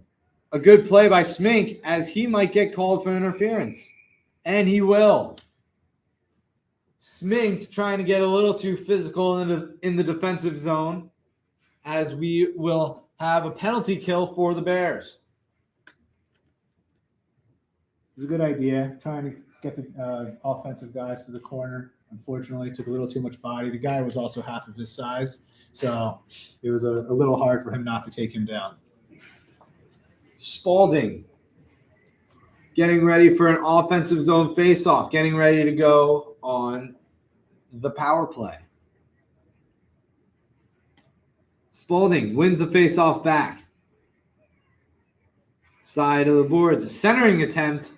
A good play by Smink as he might get called for interference. And he will. Smink trying to get a little too physical in the defensive zone as we will have a penalty kill for the Bears. It was a good idea, trying to get the offensive guys to the corner. Unfortunately, it took a little too much body. The guy was also half of his size, so it was a little hard for him not to take him down. Spalding getting ready for an offensive zone faceoff, getting ready to go on the power play. Spalding wins the faceoff back. Side of the boards. A centering attempt.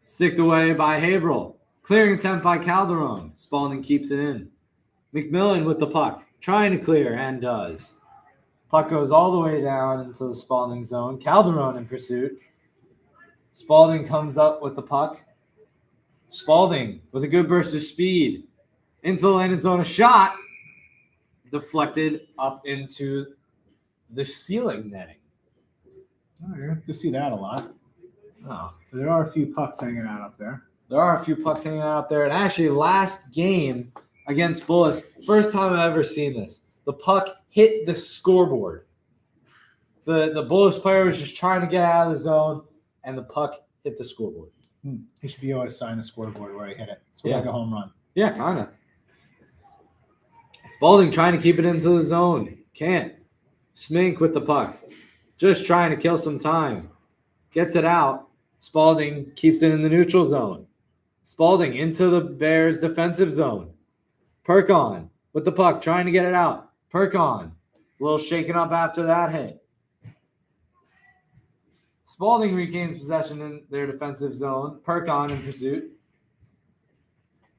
Sticked away by Haberl. Clearing attempt by Calderon. Spalding keeps it in. McMillan with the puck. Trying to clear and does. Puck goes all the way down into the Spalding zone. Calderon in pursuit. Spalding comes up with the puck. Spalding with a good burst of speed. Into the Landon zone. A shot. Deflected up into the ceiling netting. Oh, you're going to see that a lot. Oh. There are a few pucks hanging out up there. There are a few pucks hanging out there. And actually, last game against Bullis. First time I've ever seen this. The puck hit the scoreboard. The Bullis player was just trying to get out of the zone, and the puck hit the scoreboard. He should be able to sign the scoreboard where he hit it. It's Yeah. like a home run. Yeah, kind of. Spalding trying to keep it into the zone. Can't. Smink with the puck. Just trying to kill some time. Gets it out. Spalding keeps it in the neutral zone. Spalding into the Bears' defensive zone. Pehrkon with the puck, trying to get it out. Pehrkon, a little shaken up after that hit. Spalding regains possession in their defensive zone. Pehrkon in pursuit.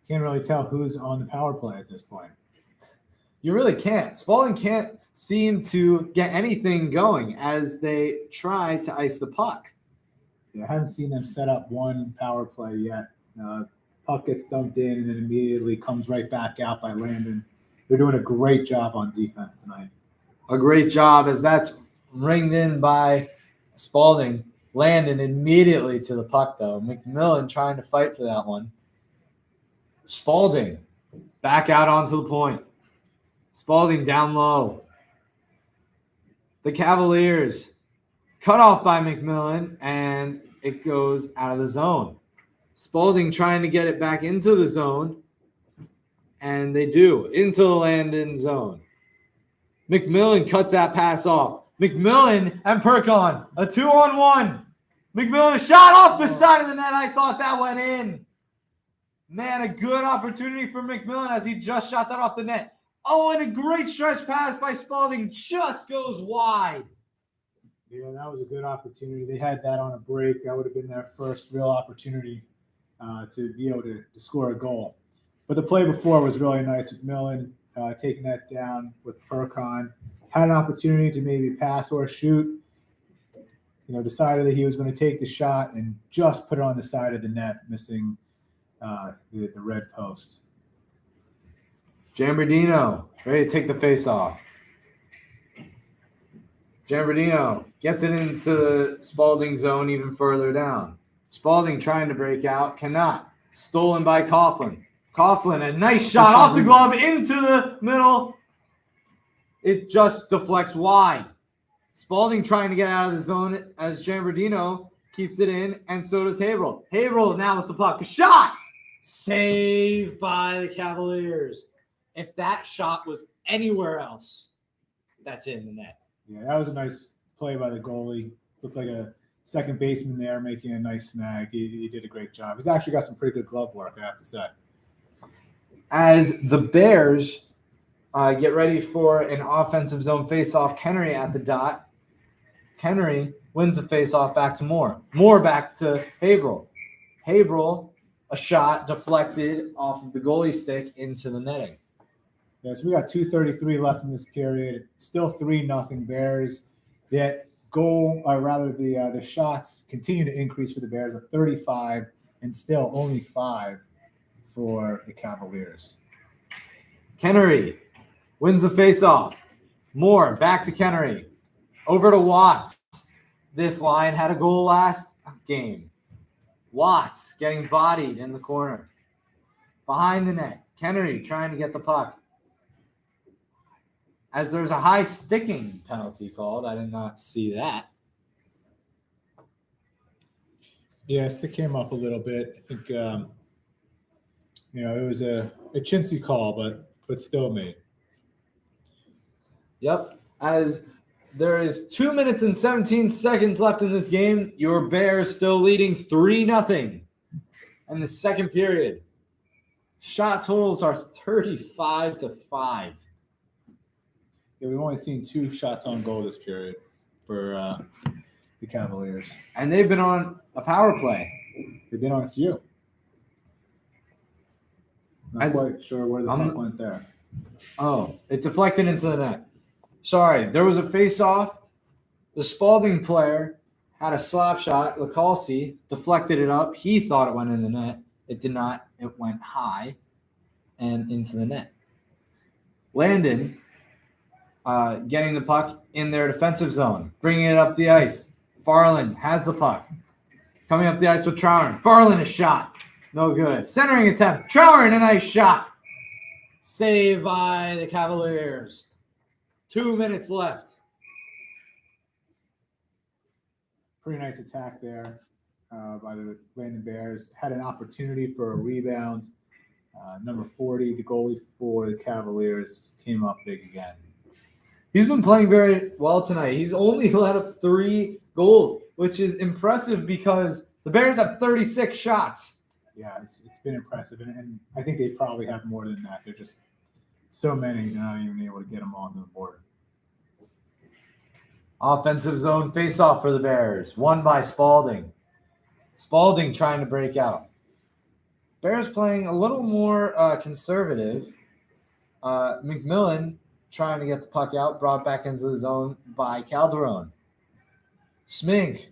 Can't really tell who's on the power play at this point. You really can't. Spalding can't seem to get anything going as they try to ice the puck. Yeah, I haven't seen them set up one power play yet. Puck gets dumped in and then immediately comes right back out by Landon. They're doing a great job on defense tonight. A great job as that's ringed in by Spalding. Landon immediately to the puck, though. McMillan trying to fight for that one. Spalding back out onto the point. Spalding down low. The Cavaliers cut off by McMillan, and it goes out of the zone. Spalding trying to get it back into the zone, and they do, into the Landon zone. McMillan cuts that pass off. McMillan and Pehrkon, a 2-on-1. McMillan, a shot off the side of the net. I thought that went in. Man, a good opportunity for McMillan as he just shot that off the net. Oh, and a great stretch pass by Spalding just goes wide. Yeah, that was a good opportunity. They had that on a break. That would have been their first real opportunity to be able to score a goal. But the play before was really nice. McMillan taking that down with Pehrkon. Had an opportunity to maybe pass or shoot. Decided that he was going to take the shot and just put it on the side of the net, missing the red post. Jambardino ready to take the face off. Jambardino gets it into the Spalding zone even further down. Spalding trying to break out, cannot. Stolen by Coughlin. Coughlin, a nice shot off the glove into the middle. It just deflects wide. Spalding trying to get out of the zone as Jambardino keeps it in, and so does Haverhill. Haverhill now with the puck. A shot! Saved by the Cavaliers. If that shot was anywhere else, that's in the net. Yeah, that was a nice play by the goalie. Looked like a second baseman there making a nice snag. He did a great job. He's actually got some pretty good glove work, I have to say. As the Bears get ready for an offensive zone faceoff, Kennery at the dot. Kennery wins the faceoff back to Moore. Moore back to Haverhill. Haverhill, a shot deflected off of the goalie stick into the netting. Yeah, so we got 2:33 left in this period. Still 3-0 Bears. That goal, or rather the shots continue to increase for the Bears at 35 and still only 5 for the Cavaliers. Kennery wins the faceoff. Moore back to Kennery. Over to Watts. This line had a goal last game. Watts getting bodied in the corner. Behind the net. Kennery trying to get the puck. As there's a high sticking penalty called. I did not see that. Yeah, stick came up a little bit. I think, it was a chintzy call, but still made. Yep. As there is 2 minutes and 17 seconds left in this game, your Bears still leading 3-0 in the second period. Shot totals are 35-5. Yeah, we've only seen 2 shots on goal this period for the Cavaliers. And they've been on a power play. They've been on a few. Not quite sure where the puck went there. Oh, it deflected into the net. Sorry, there was a face-off. The Spalding player had a slap shot. Lacalci deflected it up. He thought it went in the net. It did not. It went high and into the net. Landon getting the puck in their defensive zone, bringing it up the ice. Farland has the puck. Coming up the ice with Trower. Farland, a shot. No good. Centering attempt. Trower, a nice shot. Save by the Cavaliers. 2 minutes left. Pretty nice attack there by the Landon Bears. Had an opportunity for a rebound. Number 40, the goalie for the Cavaliers, came up big again. He's been playing very well tonight. He's only let up 3 goals, which is impressive because the Bears have 36 shots. Yeah, it's been impressive. And I think they probably have more than that. They're just so many, they're not even able to get them onto the board. Offensive zone faceoff for the Bears, won by Spalding. Spalding trying to break out. Bears playing a little more conservative. McMillan trying to get the puck out, brought back into the zone by Calderon. Smink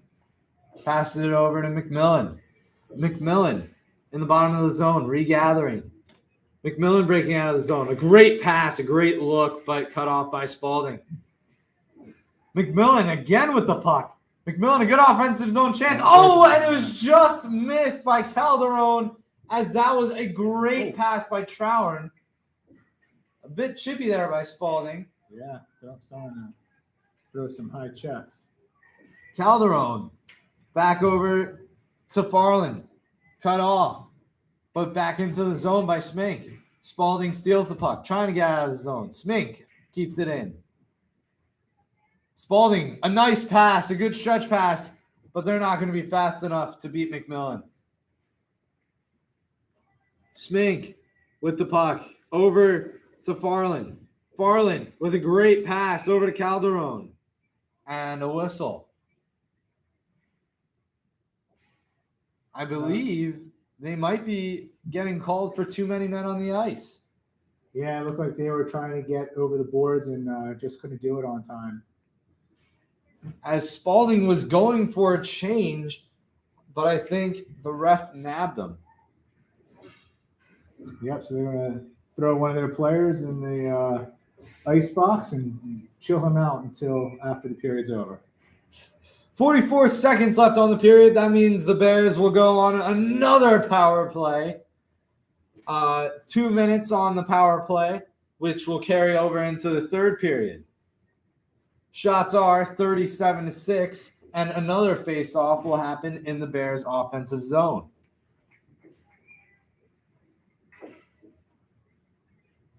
passes it over to McMillan. McMillan in the bottom of the zone, regathering. McMillan breaking out of the zone. A great pass, a great look, but cut off by Spalding. McMillan again with the puck. McMillan, a good offensive zone chance. Oh, and it was just missed by Calderon, as that was a great pass by Trauern. A bit chippy there by Spalding. Yeah, starting to throw some high checks. Calderon back over to Farland. Cut off, but back into the zone by Smink. Spalding steals the puck, trying to get out of the zone. Smink keeps it in. Spalding, a nice pass, a good stretch pass, but they're not going to be fast enough to beat McMillan. Smink with the puck over to Farland. Farland with a great pass over to Calderon. And a whistle. I believe they might be getting called for too many men on the ice. Yeah, it looked like they were trying to get over the boards and just couldn't do it on time. As Spalding was going for a change, but I think the ref nabbed them. Yep, so they're going to throw one of their players in the ice box and chill him out until after the period's over. 44 seconds left on the period. That means the Bears will go on another power play. 2 minutes on the power play, which will carry over into the third period. Shots are 37-6, and another face-off will happen in the Bears' offensive zone.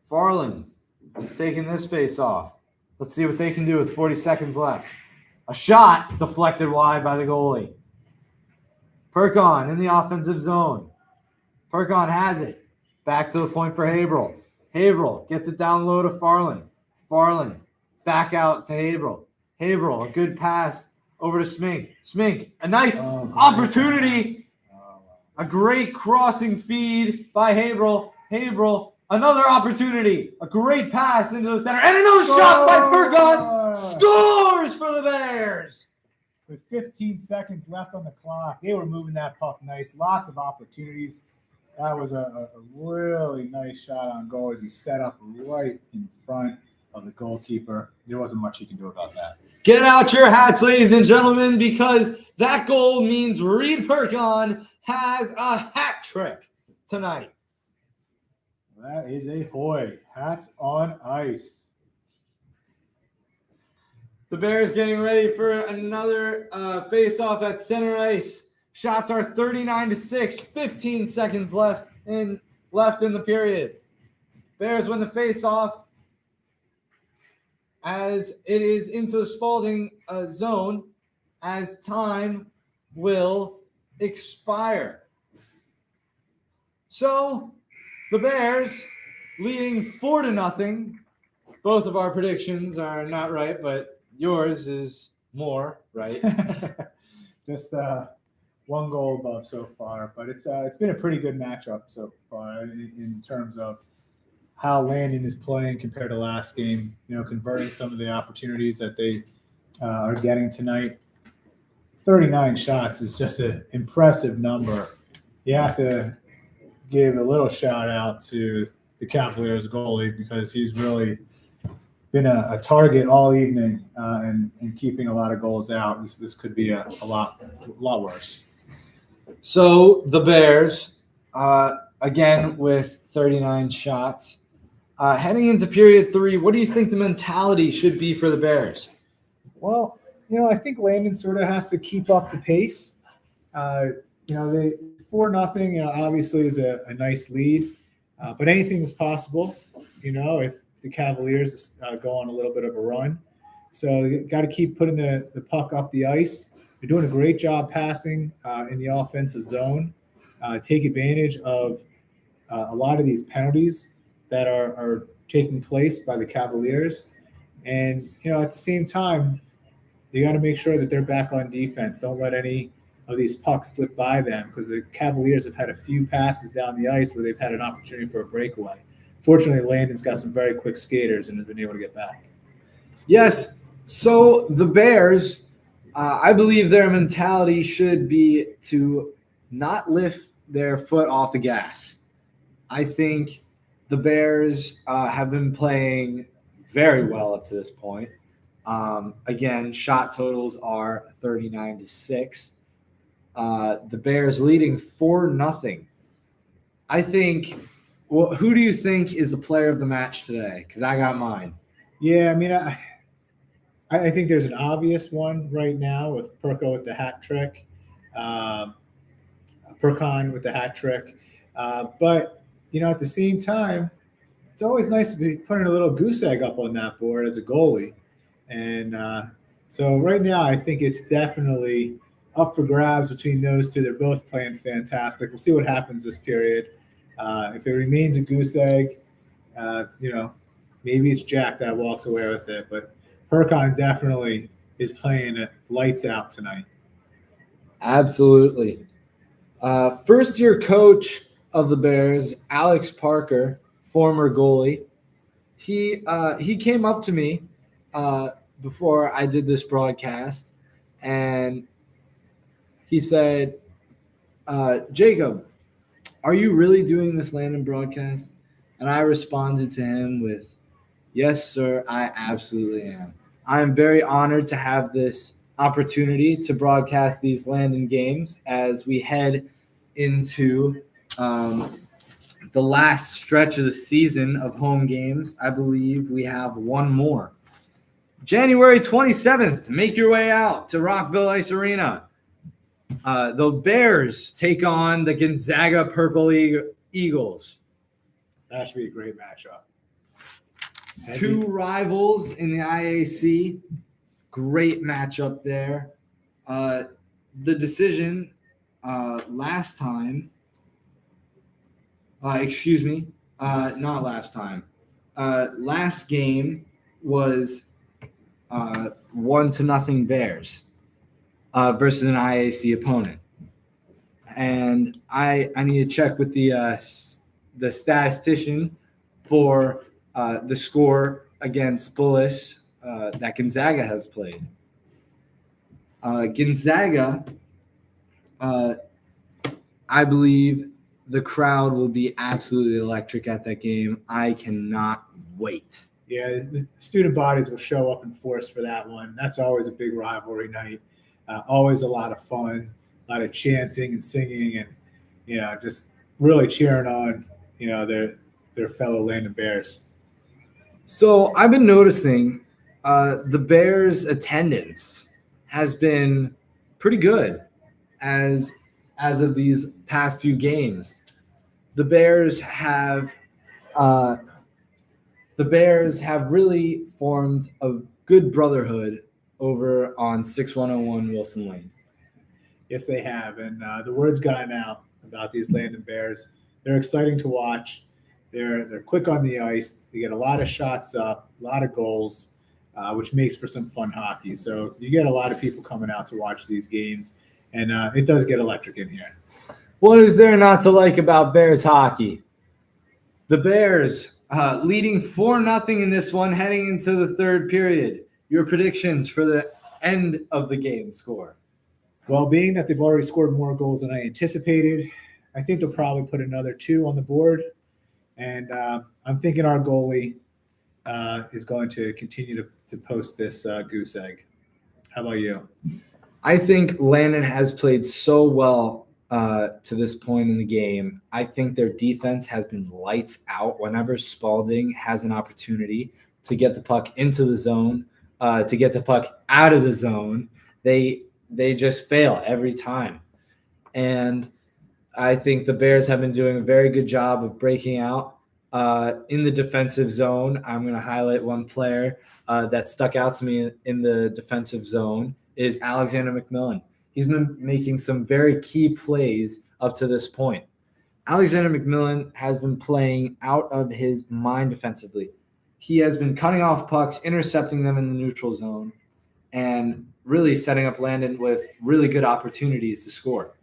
Farland taking this face-off. Let's see what they can do with 40 seconds left. A shot deflected wide by the goalie. Pehrkon in the offensive zone. Pehrkon has it. Back to the point for Haberl. Haberl gets it down low to Farland. Farland back out to Haberl. Haberl, a good pass over to Smink. Smink, a nice opportunity. A great crossing feed by Haberl. Haberl, another opportunity. A great pass into the center. And another shot by Pehrkon. Scores for the Bears. With 15 seconds left on the clock, they were moving that puck nice. Lots of opportunities. That was a really nice shot on goal as he set up right in front of the goalkeeper. There wasn't much he can do about that. Get out your hats, ladies and gentlemen, because that goal means Reid Pehrkon has a hat trick tonight. That is a hoy. Hats on ice. The Bears getting ready for another face-off at center ice. Shots are 39-6. 15 seconds left in the period. Bears win the face-off as it is into the Spalding zone as time will expire. So the Bears leading 4-0. Both of our predictions are not right, but yours is more right. Just one goal above so far, but it's been a pretty good matchup so far in terms of how Landon is playing compared to last game. You know, converting some of the opportunities that they are getting tonight. 39 shots is just an impressive number. You have to give a little shout out to the Cavaliers goalie because he's really been a target all evening and keeping a lot of goals out. This could be a lot worse. So the Bears, again with 39 shots, Heading into period 3, what do you think the mentality should be for the Bears? Well, I think Landon sort of has to keep up the pace. They 4-0, obviously is a nice lead, but anything is possible, if the Cavaliers go on a little bit of a run. So you got to keep putting the puck up the ice. They're doing a great job passing in the offensive zone. Take advantage of a lot of these penalties that are taking place by the Cavaliers. And, at the same time, they got to make sure that they're back on defense. Don't let any of these pucks slip by them, because the Cavaliers have had a few passes down the ice where they've had an opportunity for a breakaway. Fortunately, Landon's got some very quick skaters and has been able to get back. Yes. So the Bears, I believe their mentality should be to not lift their foot off the gas. I think the Bears have been playing very well up to this point. Again, shot totals are 39-6. The Bears leading 4-0. I think. Well, who do you think is the player of the match today? Because I got mine. Yeah, I mean, I think there's an obvious one right now with Pehrkon with the hat trick, Pehrkon with the hat trick. But at the same time, it's always nice to be putting a little goose egg up on that board as a goalie. And so right now, I think it's definitely up for grabs between those two. They're both playing fantastic. We'll see what happens this period. If it remains a goose egg, maybe it's Jack that walks away with it. But Pehrkon definitely is playing it lights out tonight. Absolutely. First-year coach of the Bears, Alex Parker, former goalie. He came up to me before I did this broadcast, and he said, Jacob, are you really doing this Landon broadcast? And I responded to him with, yes, sir, I absolutely am. I am very honored to have this opportunity to broadcast these Landon games as we head into the last stretch of the season of home games. I believe we have one more. January 27th, make your way out to Rockville Ice Arena. The Bears take on the Gonzaga Purple Eagles. That should be a great matchup. Two rivals in the IAC. Great matchup there. The decision last time, not last time. Last game was 1-0 Bears versus an IAC opponent. And I need to check with the statistician for the score against Bullis that Gonzaga has played. Gonzaga, I believe the crowd will be absolutely electric at that game. I cannot wait. Yeah, the student bodies will show up in force for that one. That's always a big rivalry night. Always a lot of fun, a lot of chanting and singing, and just really cheering on their fellow Landon Bears. So I've been noticing the Bears' attendance has been pretty good as of these past few games. The Bears have really formed a good brotherhood over on 6101 Wilson Lane. Yes, they have, and the word's gotten out about these Landon Bears. They're exciting to watch. They're quick on the ice. They get a lot of shots up, a lot of goals, which makes for some fun hockey. So you get a lot of people coming out to watch these games, and it does get electric in here. What is there not to like about Bears hockey? The Bears leading 4-0 in this one, heading into the third period. Your predictions for the end of the game score? Well, being that they've already scored more goals than I anticipated, I think they'll probably put another 2 on the board. And I'm thinking our goalie is going to continue to post this goose egg. How about you? I think Landon has played so well to this point in the game. I think their defense has been lights out whenever Spalding has an opportunity to get the puck into the zone, to get the puck out of the zone. They just fail every time. And I think the Bears have been doing a very good job of breaking out in the defensive zone. I'm going to highlight one player that stuck out to me in the defensive zone is Alexander McMillan. He's been making some very key plays up to this point. Alexander McMillan has been playing out of his mind defensively. He has been cutting off pucks, intercepting them in the neutral zone, and really setting up Landon with really good opportunities to score.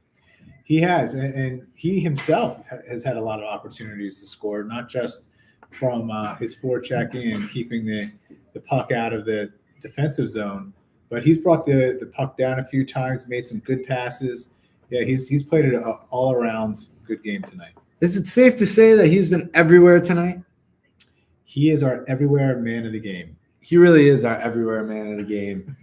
He has, and he himself has had a lot of opportunities to score, not just from his forechecking and keeping the puck out of the defensive zone, but he's brought the puck down a few times, made some good passes. Yeah, he's played an all-around good game tonight. Is it safe to say that he's been everywhere tonight? He is our everywhere man of the game. He really is our everywhere man of the game.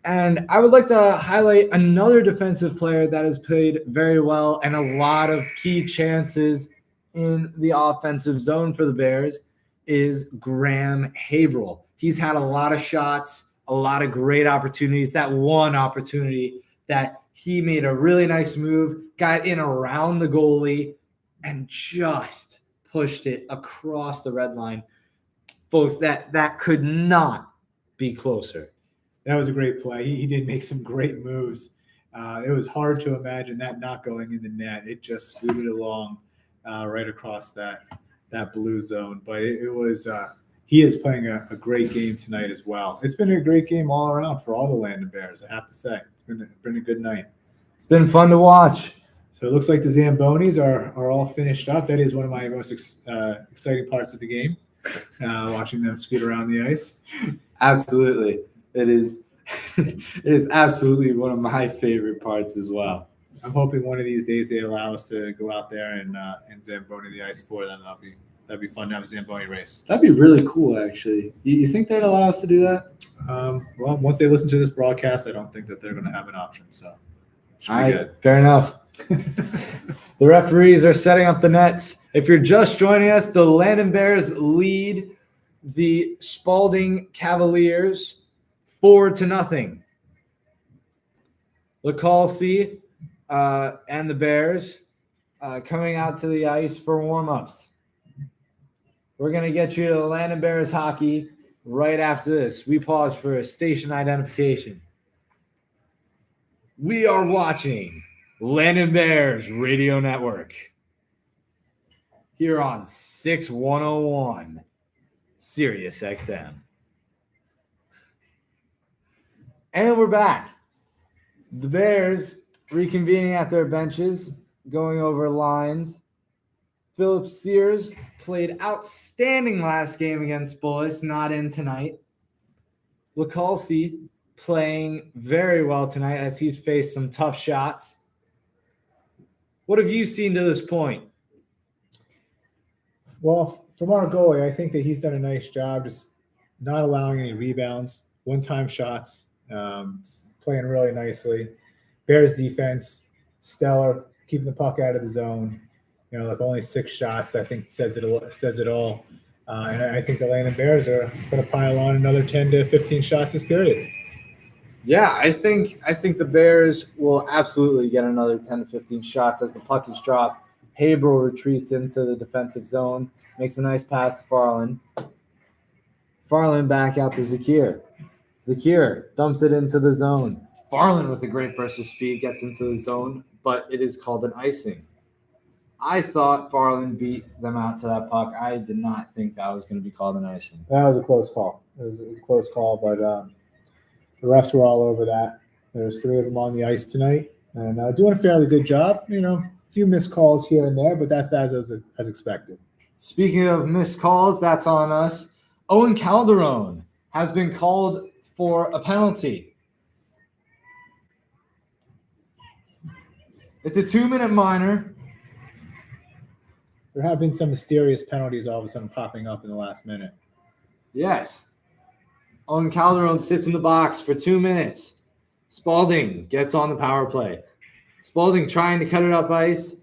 And I would like to highlight another defensive player that has played very well and a lot of key chances in the offensive zone for the Bears is Graham Haberl. He's had a lot of shots, a lot of great opportunities. That one opportunity that he made a really nice move, got in around the goalie, and just pushed it across the red line. Folks, that could not be closer. That was a great play. He did make some great moves. It was hard to imagine that not going in the net. It just scooted along right across that blue zone. But it was he is playing a great game tonight as well. It's been a great game all around for all the Landon Bears, I have to say. It's been a good night. It's been fun to watch. So it looks like the Zambonis are all finished up. That is one of my most exciting parts of the game, watching them scoot around the ice. Absolutely. It is absolutely one of my favorite parts as well. I'm hoping one of these days they allow us to go out there and Zamboni the ice for them. That'd be fun to have a Zamboni race. That'd be really cool, actually. You think they'd allow us to do that? Well, once they listen to this broadcast, I don't think that they're going to have an option. So, all right, good. Fair enough. The referees are setting up the nets. If you're just joining us, the Landon Bears lead the Spalding Cavaliers 4-0. LaCalcy and the Bears coming out to the ice for warm-ups. We're going to get you to Landon Bears hockey right after this. We pause for a station identification. We are watching Landon Bears Radio Network here on 6101 Sirius XM. And we're back. The Bears reconvening at their benches, going over lines. Philip Sears played outstanding last game against Bullis, not in tonight. LaCalcy playing very well tonight as he's faced some tough shots. What have you seen to this point? Well, from our goalie, I think that he's done a nice job just not allowing any rebounds, one-time shots, playing really nicely. Bears defense, stellar, keeping the puck out of the zone. You know, like only 6 shots, I think says it all. And I think the Landon Bears are going to pile on another 10 to 15 shots this period. Yeah, I think the Bears will absolutely get another 10 to 15 shots as the puck is dropped. Haberl retreats into the defensive zone, makes a nice pass to Farland. Farland back out to Zakir. Zakir dumps it into the zone. Farland with a great burst of speed gets into the zone, but it is called an icing. I thought Farland beat them out to that puck. I did not think that was going to be called an icing. That was a close call. It was a close call, but the refs were all over that. There's 3 of them on the ice tonight, and doing a fairly good job. You know, a few missed calls here and there, but that's as expected. Speaking of missed calls, that's on us. Owen Calderon has been called for a penalty. It's a 2-minute minor. There have been some mysterious penalties all of a sudden popping up in the last minute. Yes. Owen Calderon sits in the box for 2 minutes. Spalding gets on the power play. Spalding trying to cut it up ice.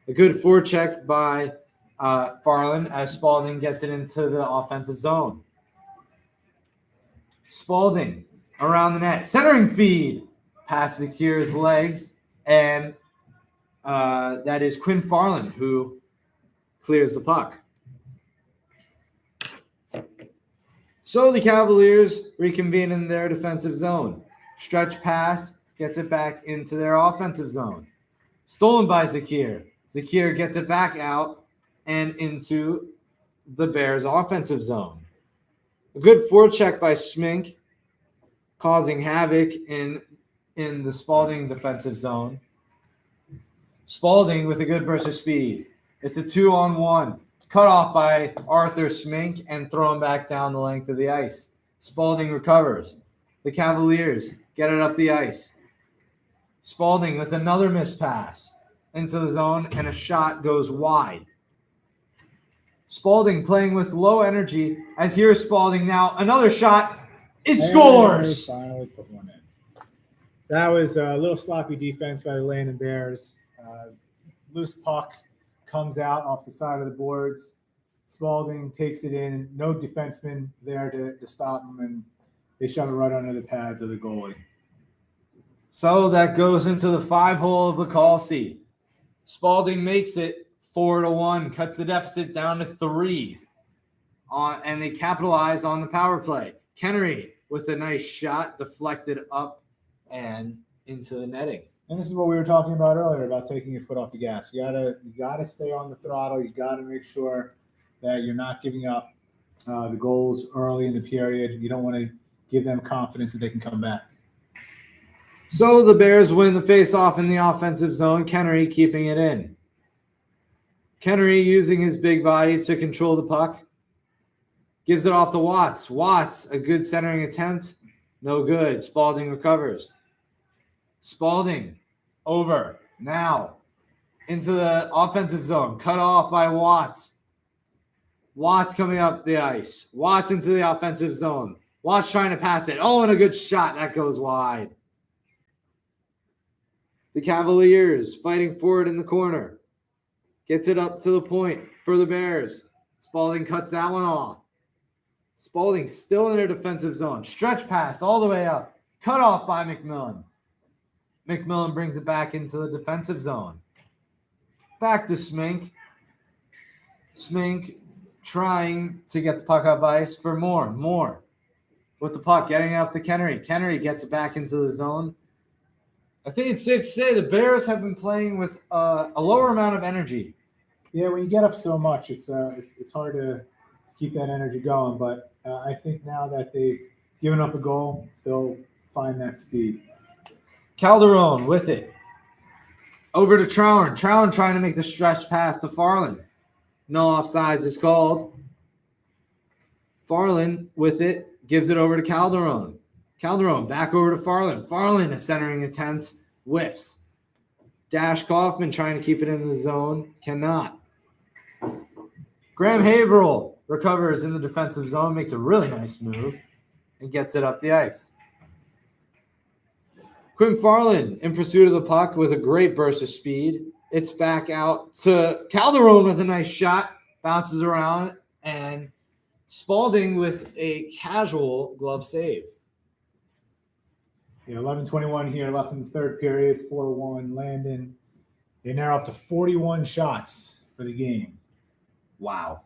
A good forecheck by Farland as Spalding gets it into the offensive zone. Spalding around the net. Centering feed. Past Zakir's legs. And that is Quinn Farland who clears the puck. So the Cavaliers reconvene in their defensive zone. Stretch pass gets it back into their offensive zone. Stolen by Zakir. Zakir gets it back out and into the Bears' offensive zone. A good forecheck by Schmink, causing havoc in the Spalding defensive zone. Spalding with a good burst of speed. It's a 2-on-1. Cut off by Arthur Schmink and thrown back down the length of the ice. Spalding recovers. The Cavaliers get it up the ice. Spalding with another missed pass into the zone, and a shot goes wide. Spalding playing with low energy, as here's Spalding now. Another shot. It scores! Finally put one in. That was a little sloppy defense by the Landon Bears. Loose puck comes out off the side of the boards. Spalding takes it in. No defenseman there to stop him, and they shove it right under the pads of the goalie. So that goes into the 5-hole of the call seat. Spalding makes it 4-1, cuts the deficit down to 3, and they capitalize on the power play. Kennery with a nice shot, deflected up and into the netting. And this is what we were talking about earlier about taking your foot off the gas. You gotta stay on the throttle. You gotta make sure that you're not giving up the goals early in the period. You don't want to give them confidence that they can come back. So the Bears win the face-off in the offensive zone. Kennery keeping it in. Kennery using his big body to control the puck. Gives it off to Watts. Watts, a good centering attempt. No good. Spalding recovers. Spalding over. Now into the offensive zone. Cut off by Watts. Watts coming up the ice. Watts into the offensive zone. Watts trying to pass it. Oh, and a good shot. That goes wide. The Cavaliers fighting for it in the corner. Gets it up to the point for the Bears. Spalding cuts that one off. Spalding still in their defensive zone. Stretch pass all the way up. Cut off by McMillan. McMillan brings it back into the defensive zone. Back to Smink. Smink trying to get the puck up ice for more. With the puck getting up to Kennery. Kennery gets it back into the zone. I think it's safe to say the Bears have been playing with a lower amount of energy. Yeah, when you get up so much, it's hard to keep that energy going. But I think now that they've given up a goal, they'll find that speed. Calderon with it. Over to Trowan. Trowan trying to make the stretch pass to Farland. No offsides is called. Farland with it. Gives it over to Calderon. Calderon back over to Farland. Farland, a centering attempt, whiffs. Dash Kaufman trying to keep it in the zone. Cannot. Graham Haverhill recovers in the defensive zone, makes a really nice move, and gets it up the ice. Quinn Farland in pursuit of the puck with a great burst of speed. It's back out to Calderon with a nice shot. Bounces around, and Spalding with a casual glove save. Yeah, 11:21 here left in the third period, 4-1 Landon. They're now up to 41 shots for the game. Wow.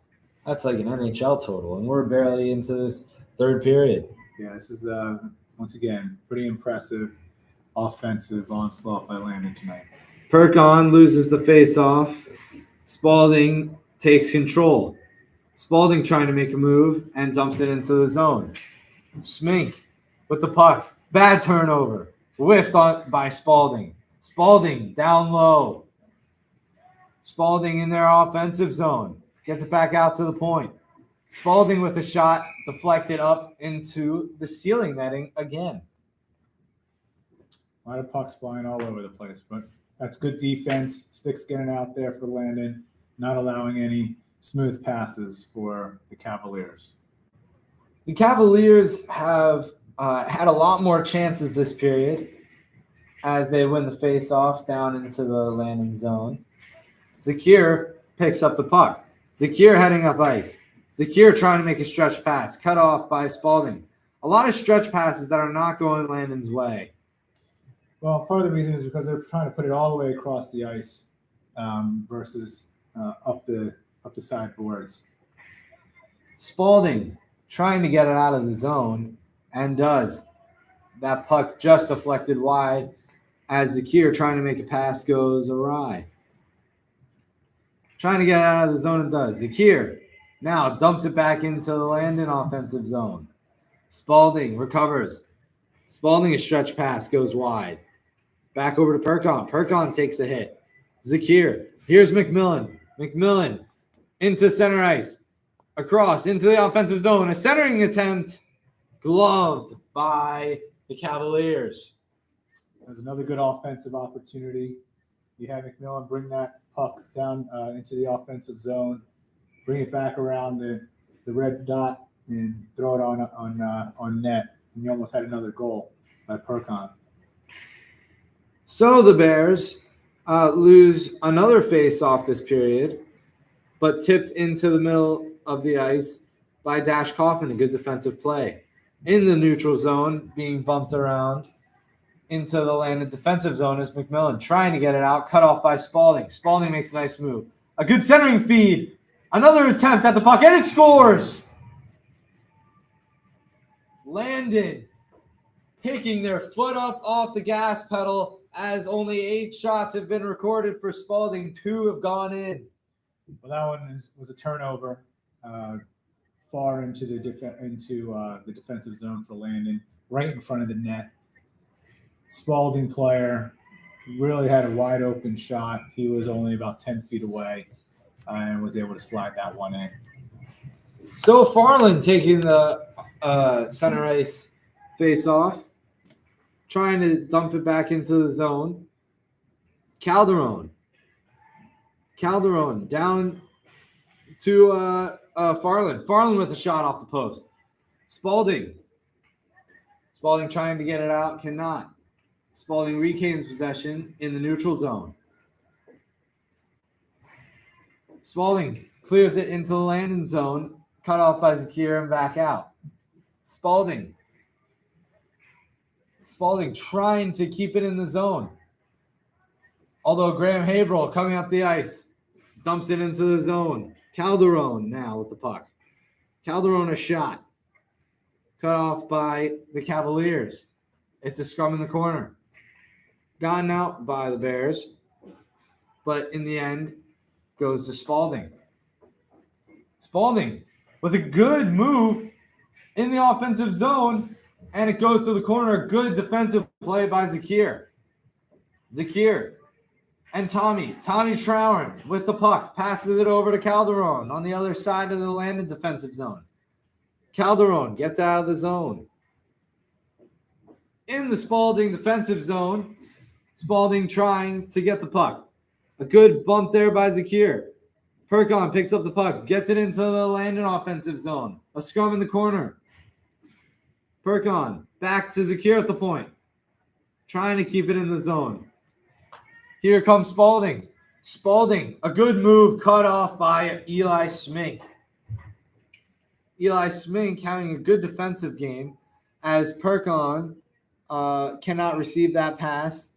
That's like an NHL total, and we're barely into this third period. Yeah, this is, once again, pretty impressive offensive onslaught by Landon tonight. Pehrkon loses the face-off. Spalding takes control. Spalding trying to make a move and dumps it into the zone. Smink with the puck. Bad turnover. Whiffed on by Spalding. Spalding down low. Spalding in their offensive zone. Gets it back out to the point. Spalding with a shot deflected up into the ceiling netting again. A lot of pucks flying all over the place, but that's good defense. Sticks getting out there for Landon, not allowing any smooth passes for the Cavaliers. The Cavaliers have had a lot more chances this period, as they win the face-off down into the Landon zone. Zakir picks up the puck. Zakir heading up ice. Zakir trying to make a stretch pass, cut off by Spalding. A lot of stretch passes that are not going Landon's way. Well, part of the reason is because they're trying to put it all the way across the ice versus up the sideboards. Spalding trying to get it out of the zone and does. That puck just deflected wide as Zakir trying to make a pass goes awry. Trying to get it out of the zone and does. Zakir now dumps it back into the Landon offensive zone. Spalding recovers. Spalding a stretch pass goes wide. Back over to Pehrkon. Pehrkon takes a hit. Zakir. Here's McMillan. McMillan into center ice. Across into the offensive zone. A centering attempt gloved by the Cavaliers. There's another good offensive opportunity. You have McMillan bring that puck down into the offensive zone, bring it back around the red dot, and throw it on net. And you almost had another goal by Pehrkon. So the Bears lose another face-off this period, but tipped into the middle of the ice by Dash Kaufman, a good defensive play. In the neutral zone, being bumped around into the Landon defensive zone is McMillan trying to get it out, cut off by Spalding. Spalding makes a nice move. A good centering feed. Another attempt at the puck, and it scores! Landon picking their foot up off the gas pedal as only 8 shots have been recorded for Spalding. 2 have gone in. Well, that one was a turnover far into the defensive zone for Landon, right in front of the net. Spalding player really had a wide open shot. He was only about 10 feet away and was able to slide that one in. So Farland taking the center ice face off, trying to dump it back into the zone. Calderon down to Farland. Farland with a shot off the post. Spalding trying to get it out, cannot. Spalding regains possession in the neutral zone. Spalding clears it into the Landon zone, cut off by Zakir and back out. Spalding trying to keep it in the zone. Although Graham Haberl coming up the ice, dumps it into the zone. Calderon now with the puck. Calderon a shot. Cut off by the Cavaliers. It's a scrum in the corner. Gotten out by the Bears. But in the end, goes to Spalding. Spalding with a good move in the offensive zone, and it goes to the corner. Good defensive play by Zakir. Zakir and Tommy Trowen with the puck, passes it over to Calderon on the other side of the Landon defensive zone. Calderon gets out of the zone. In the Spalding defensive zone, Spalding trying to get the puck. A good bump there by Zakir. Pehrkon picks up the puck, gets it into the Landon offensive zone. A scrum in the corner. Pehrkon back to Zakir at the point, trying to keep it in the zone. Here comes Spalding. Spalding, a good move cut off by Eli Smink. Eli Smink having a good defensive game as Pehrkon cannot receive that pass,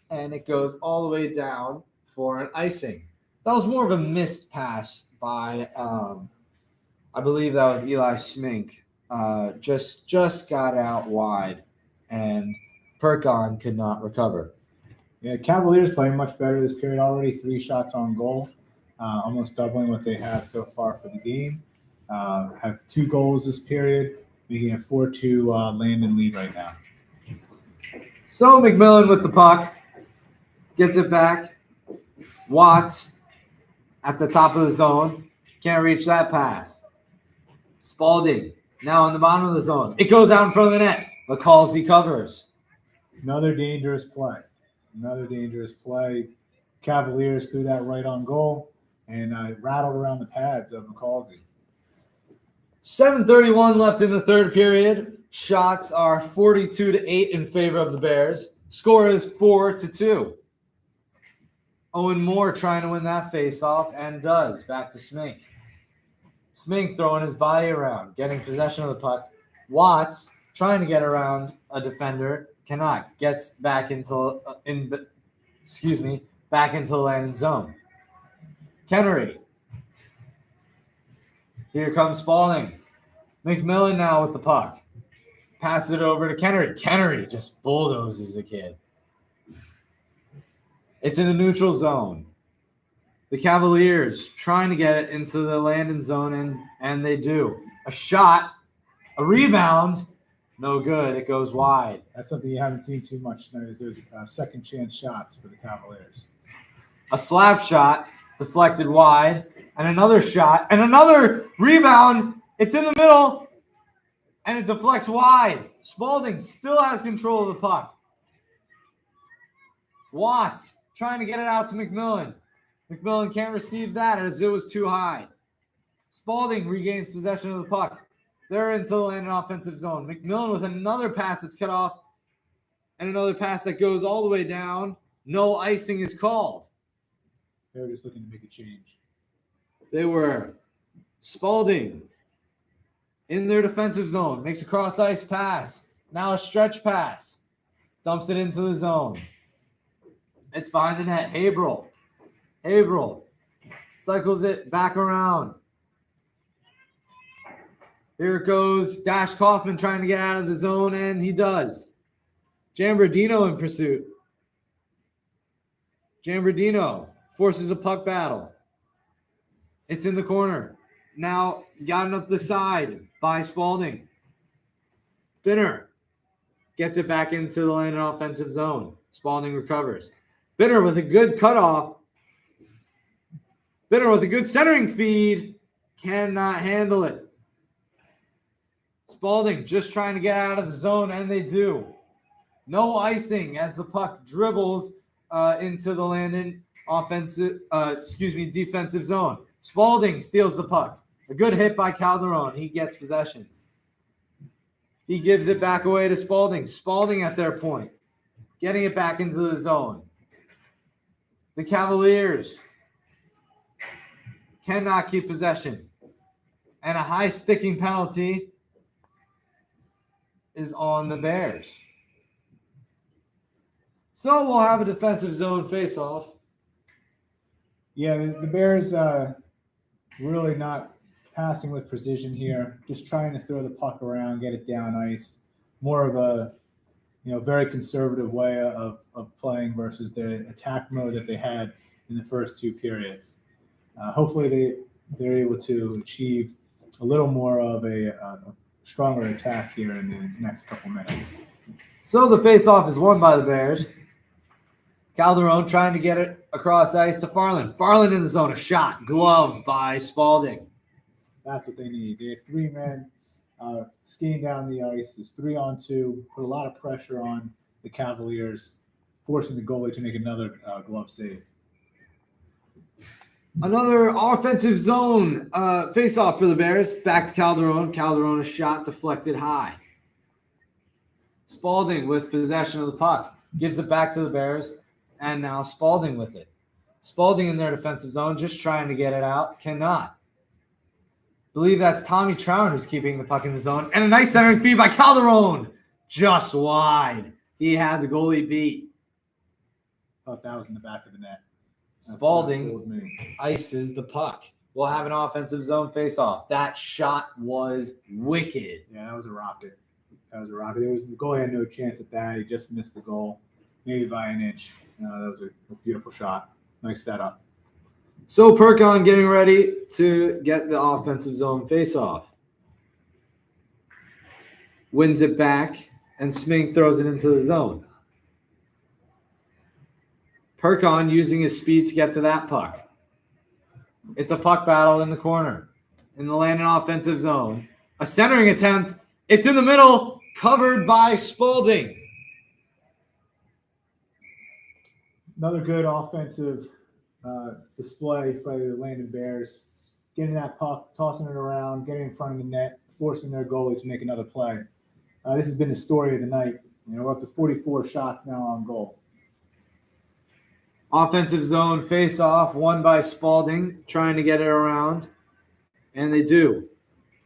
and it goes all the way down for an icing. That was more of a missed pass by, I believe that was Eli Smink. Just got out wide, and Pehrkon could not recover. Yeah, Cavaliers playing much better this period already. 3 shots on goal, almost doubling what they have so far for the game. Have 2 goals this period, making a 4-2 Landon lead right now. So McMillan with the puck, gets it back. Watts at the top of the zone, can't reach that pass. Spalding now in the bottom of the zone. It goes out in front of the net. LaCalzi covers. Another dangerous play. Cavaliers threw that right on goal and rattled around the pads of McCalzi. 7:31 left in the third period. Shots are 42-8 in favor of the Bears. Score is 4-2. Owen Moore trying to win that face-off and does. Back to Smink. Smink throwing his body around, getting possession of the puck. Watts trying to get around a defender, cannot. Gets back into back into the Landon zone. Kennery. Here comes Spalding. McMillan now with the puck. Pass it over to Kennery. Kennery just bulldozes a kid. It's in the neutral zone. The Cavaliers trying to get it into the Landon zone, and they do. A shot, a rebound, no good. It goes wide. That's something you haven't seen too much tonight. Is there's second chance shots for the Cavaliers. A slap shot deflected wide, and another shot, and another rebound. It's in the middle, and it deflects wide. Spalding still has control of the puck. Watts trying to get it out to McMillan. McMillan can't receive that as it was too high. Spalding regains possession of the puck. They're into the Landon offensive zone. McMillan with another pass that's cut off and another pass that goes all the way down. No icing is called. They were just looking to make a change. They were. Spalding in their defensive zone. Makes a cross-ice pass. Now a stretch pass. Dumps it into the zone. It's behind the net. Haberl cycles it back around. Here goes Dash Kaufman trying to get out of the zone, and he does. Jambardino in pursuit. Jambardino forces a puck battle. It's in the corner. Now gotten up the side by Spalding. Binner gets it back into the Landon offensive zone. Spalding recovers. Binner with a good cutoff. Binner with a good centering feed. Cannot handle it. Spalding just trying to get out of the zone, and they do. No icing as the puck dribbles into the Landon defensive zone. Spalding steals the puck. A good hit by Calderon. He gets possession. He gives it back away to Spalding. Spalding at their point. Getting it back into the zone. The Cavaliers cannot keep possession. And a high sticking penalty is on the Bears. So we'll have a defensive zone face-off. Yeah, the Bears really not passing with precision here. Just trying to throw the puck around, get it down ice. More of a very conservative way of playing versus the attack mode that they had in the first two periods. Hopefully they're able to achieve a little more of a stronger attack here in the next couple minutes. So the face-off is won by the Bears. Calderon trying to get it across ice to Farland. Farland in the zone, a shot, gloved by Spalding. That's what they need. They have three men skiing down the ice. It's 3-on-2. Put a lot of pressure on the Cavaliers, forcing the goalie to make another glove save. Another offensive zone face-off for the Bears. Back to Calderon. Calderon, a shot deflected high. Spalding with possession of the puck. Gives it back to the Bears. And now Spalding with it. Spalding in their defensive zone, just trying to get it out. Cannot. Believe that's Tommy Trout who's keeping the puck in the zone. And a nice centering feed by Calderon. Just wide. He had the goalie beat. Thought that was in the back of the net. Spalding ices the puck. We'll have an offensive zone face-off. That shot was wicked. Yeah, that was a rocket. The goalie had no chance at that. He just missed the goal, maybe by an inch. That was a beautiful shot. Nice setup. So Pehrkon getting ready to get the offensive zone face-off. Wins it back, and Smink throws it into the zone. Pehrkon using his speed to get to that puck. It's a puck battle in the corner, in the Landon offensive zone. A centering attempt. It's in the middle, covered by Spalding. Another good offensive display by the Landon Bears. Getting that puck, tossing it around, getting in front of the net, forcing their goalie to make another play. This has been the story of the night. We're up to 44 shots now on goal. Offensive zone face-off, won by Spalding, trying to get it around. And they do.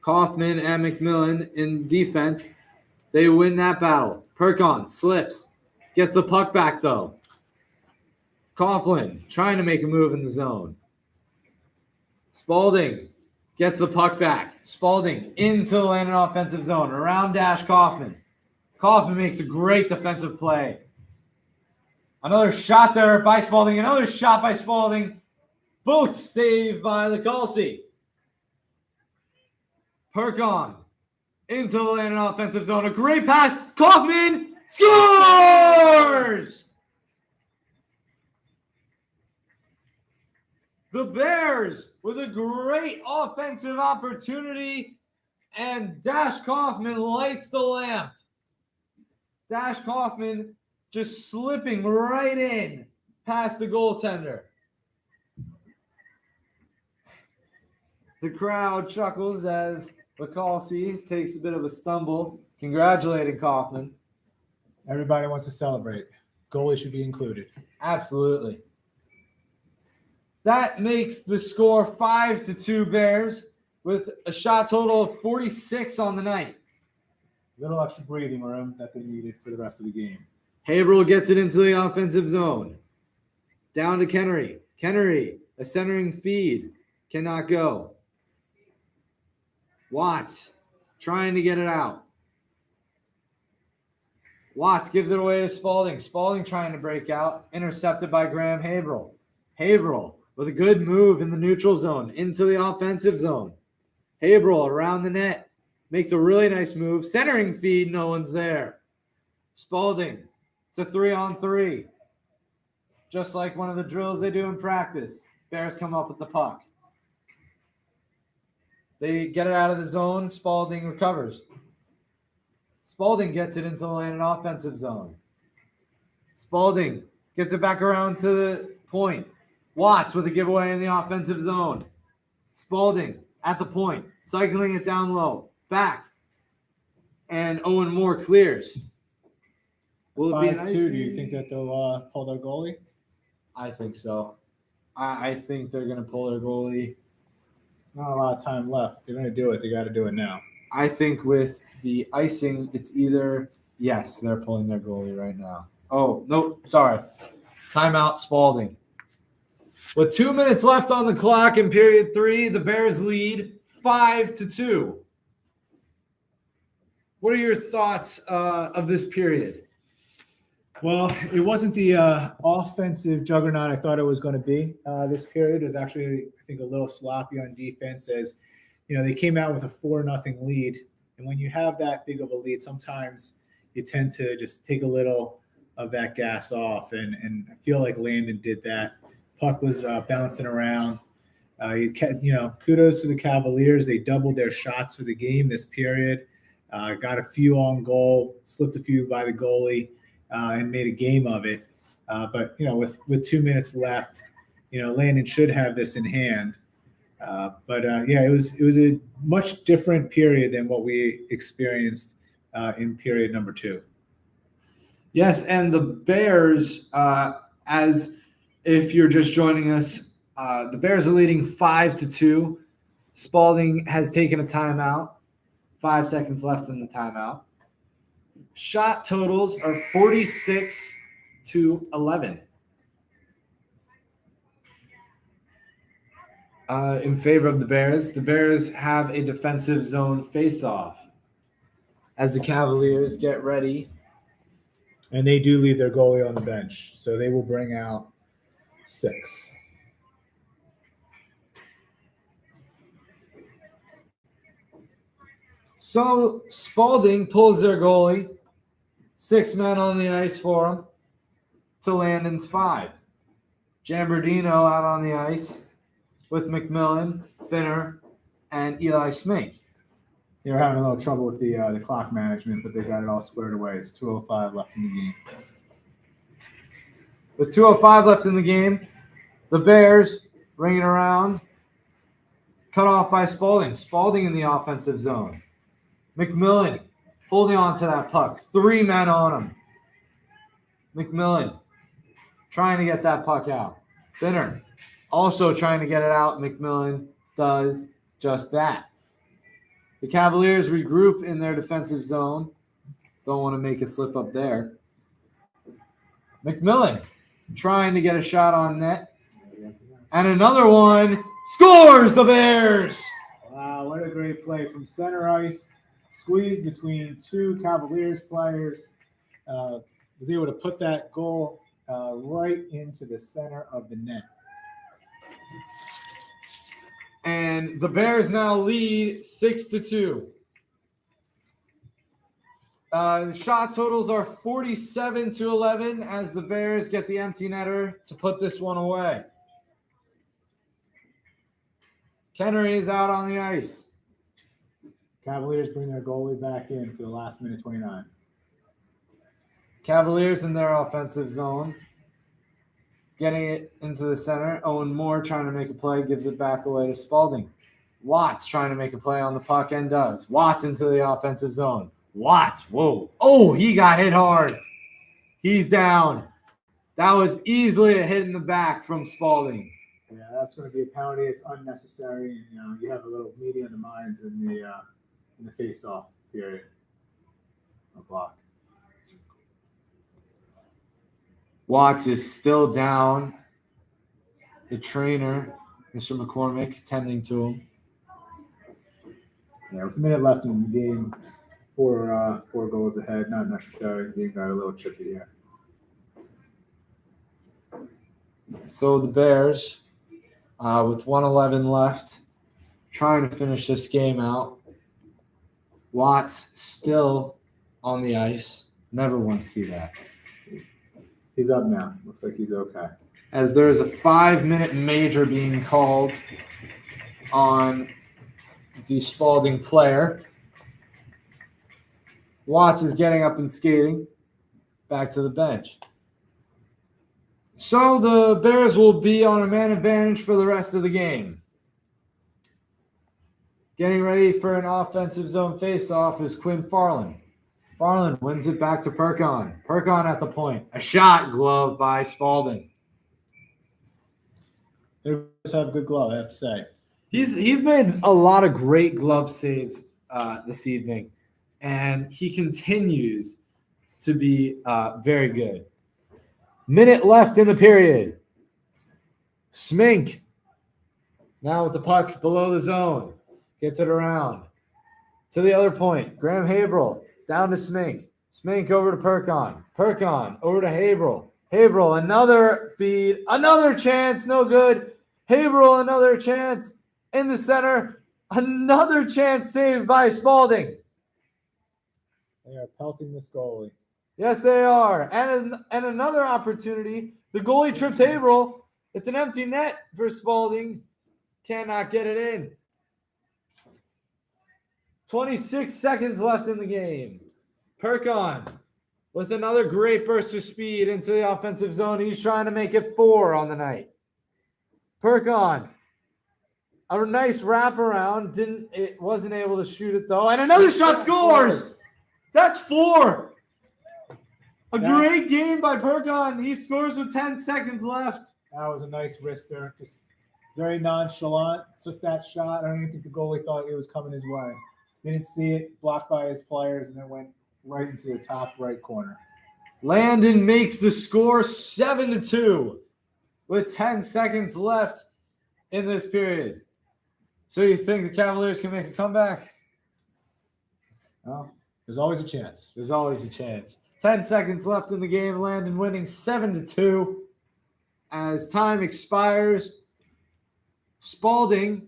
Kaufman and McMillan in defense. They win that battle. Pehrkon slips. Gets the puck back, though. Coughlin trying to make a move in the zone. Spalding gets the puck back. Spalding into the Landon offensive zone. Around dash Kaufman. Kaufman makes a great defensive play. Another shot there by Spalding. Another shot by Spalding. Both saved by Lacalci. Pehrkon into the Landon offensive zone. A great pass. Kaufman scores! The Bears with a great offensive opportunity, and Dash Kaufman lights the lamp. Dash Kaufman just slipping right in past the goaltender. The crowd chuckles as Lacalci takes a bit of a stumble, congratulating Kaufman. Everybody wants to celebrate. Goalie should be included. Absolutely. That makes the score 5-2 Bears with a shot total of 46 on the night. Little extra breathing room that they needed for the rest of the game. Haverhill gets it into the offensive zone. Down to Kennery. Kennery, a centering feed. Cannot go. Watts trying to get it out. Watts gives it away to Spalding. Spalding trying to break out. Intercepted by Graham Haverhill. Haverhill with a good move in the neutral zone into the offensive zone. Haverhill around the net. Makes a really nice move. Centering feed, no one's there. Spalding, it's a 3-on-3. Just like one of the drills they do in practice. Bears come up with the puck. They get it out of the zone. Spalding recovers. Spalding gets it into the Landon offensive zone. Spalding gets it back around to the point. Watts with a giveaway in the offensive zone. Spalding at the point, cycling it down low, back, and Owen Moore clears. Will it be an 5-2, do you think that they'll pull their goalie? I think so. I think they're going to pull their goalie. Not a lot of time left. If they're going to do it, they got to do it now. I think with the icing, it's either, yes, they're pulling their goalie right now. Oh, no, sorry. Timeout, Spalding. With 2 minutes left on the clock in period 3, the Bears lead 5-2. What are your thoughts of this period? Well, it wasn't the offensive juggernaut I thought it was going to be this period. It was actually, I think, a little sloppy on defense as, they came out with a 4-0 lead. And when you have that big of a lead, sometimes you tend to just take a little of that gas off. And I feel like Landon did that. Puck was bouncing around. Kudos to the Cavaliers. They doubled their shots for the game this period. Got a few on goal, slipped a few by the goalie, and made a game of it. But with 2 minutes left, Landon should have this in hand. It was a much different period than what we experienced in period number 2. Yes, and the Bears, as if you're just joining us, the Bears are leading 5-2. Spalding has taken a timeout. 5 seconds left in the timeout. Shot totals are 46-11. In favor of the Bears. The Bears have a defensive zone face-off as the Cavaliers get ready. And they do leave their goalie on the bench, so they will bring out 6. So Spalding pulls their goalie. 6 men on the ice for him to Landon's 5. Jambardino out on the ice with McMillan, Finner, and Eli Smink. They were having a little trouble with the clock management, but they got it all squared away. It's 2:05 left in the game. With 2:05 left in the game, the Bears ring it around. Cut off by Spalding. Spalding in the offensive zone. McMillan holding on to that puck. 3 men on him. McMillan trying to get that puck out. Binner also trying to get it out. McMillan does just that. The Cavaliers regroup in their defensive zone. Don't want to make a slip up there. McMillan trying to get a shot on net. And another one scores the Bears. Wow, what a great play from center ice. Squeezed between 2 Cavaliers players. Was able to put that goal right into the center of the net. And the Bears now lead 6-2. Shot totals are 47-11 as the Bears get the empty netter to put this one away. Kennery is out on the ice. Cavaliers bring their goalie back in for the last minute 29. Cavaliers in their offensive zone. Getting it into the center. Owen Moore trying to make a play, gives it back away to Spalding. Watts trying to make a play on the puck and does. Watts into the offensive zone. Watts, whoa. Oh, he got hit hard. He's down. That was easily a hit in the back from Spalding. Yeah, that's going to be a penalty. It's unnecessary. You have a little media in the minds in the face-off period. A block. Watts is still down. The trainer, Mr. McCormick, tending to him. Yeah, with a minute left in the game, four goals ahead. Not necessary. You got a little tricky here. So the Bears, with 1:11 left, trying to finish this game out. Watts still on the ice. Never want to see that. He's up now. Looks like he's okay. As there is a 5-minute major being called on the Spalding player. Watts is getting up and skating back to the bench. So the Bears will be on a man advantage for the rest of the game. Getting ready for an offensive zone faceoff is Quinn Farland. Farland wins it back to Pehrkon. Pehrkon at the point. A shot glove by Spalding. They just have a good glove, I have to say. He's made a lot of great glove saves this evening, and he continues to be very good. Minute left in the period. Smink now with the puck below the zone. Gets it around to the other point. Graham Haberl down to Smink. Smink over to Pehrkon. Pehrkon over to Haberl. Haberl, another feed. Another chance. No good. Haberl, another chance in the center. Another chance saved by Spalding. They are pelting this goalie. Yes, they are. And another opportunity. The goalie trips Haberl. It's an empty net for Spalding. Cannot get it in. 26 seconds left in the game. Pehrkon with another great burst of speed into the offensive zone. He's trying to make it 4 on the night. Pehrkon, a nice wraparound. Wasn't able to shoot it though. And another shot scores. That's 4. A great game by Pehrkon. He scores with 10 seconds left. That was a nice wrister. Just very nonchalant. Took that shot. I don't even think the goalie thought it was coming his way. Didn't see it, blocked by his players, and then went right into the top right corner. Landon makes the score 7-2 with 10 seconds left in this period. So you think the Cavaliers can make a comeback? Well, there's always a chance. There's always a chance. 10 seconds left in the game. Landon winning 7-2. As time expires, Spalding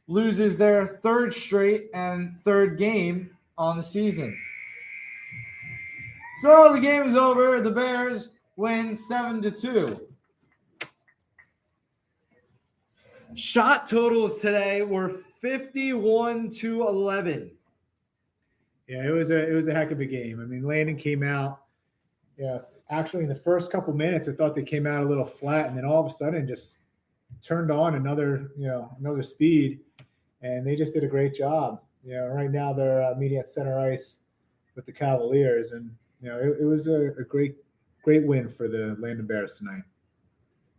loses their 3rd straight and 3rd game on the season. So the game is over. The Bears win 7-2. Shot totals today were 51-11. Yeah, it was a heck of a game. I mean, Landon came out. Yeah, actually in the first couple minutes, I thought they came out a little flat, and then all of a sudden just turned on another speed, and they just did a great job. Right now they're meeting at center ice with the Cavaliers, and it was a great win for the Landon Bears tonight.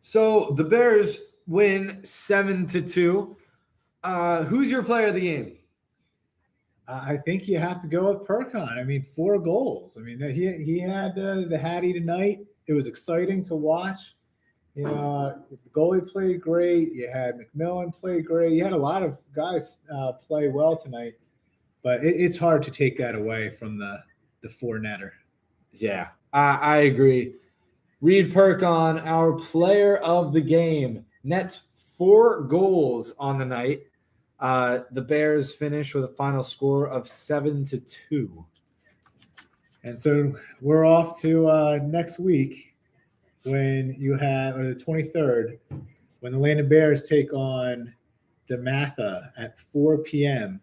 So the Bears win 7-2. Who's your player of the game? I think you have to go with Pehrkon. I mean, 4 goals. I mean, he had the Hattie tonight. It was exciting to watch. The goalie played great. You had McMillan play great. You had a lot of guys play well tonight, but it's hard to take that away from the 4-netter. Yeah, I agree. Reid Pehrkon, our player of the game, nets 4 goals on the night. The Bears finish with a final score of 7-2. And so we're off to next week when you have, or the 23rd, when the Landon Bears take on DeMatha at 4 p.m.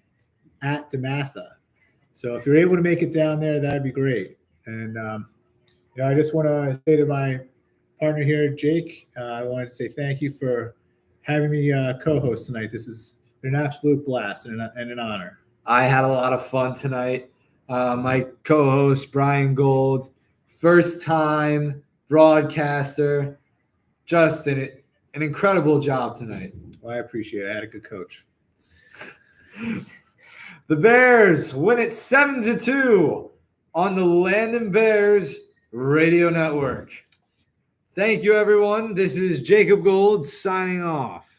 at DeMatha. So if you're able to make it down there, that'd be great. And I just want to say to my partner here, Jake, I wanted to say thank you for having me co-host tonight. This is an absolute blast and an honor. I had a lot of fun tonight. My co-host, Brian Gold, first-time broadcaster, just an incredible job tonight. Well, I appreciate it. I had a good coach. The Bears win it 7-2 on the Landon Bears Radio Network. Thank you, everyone. This is Jacob Gold signing off.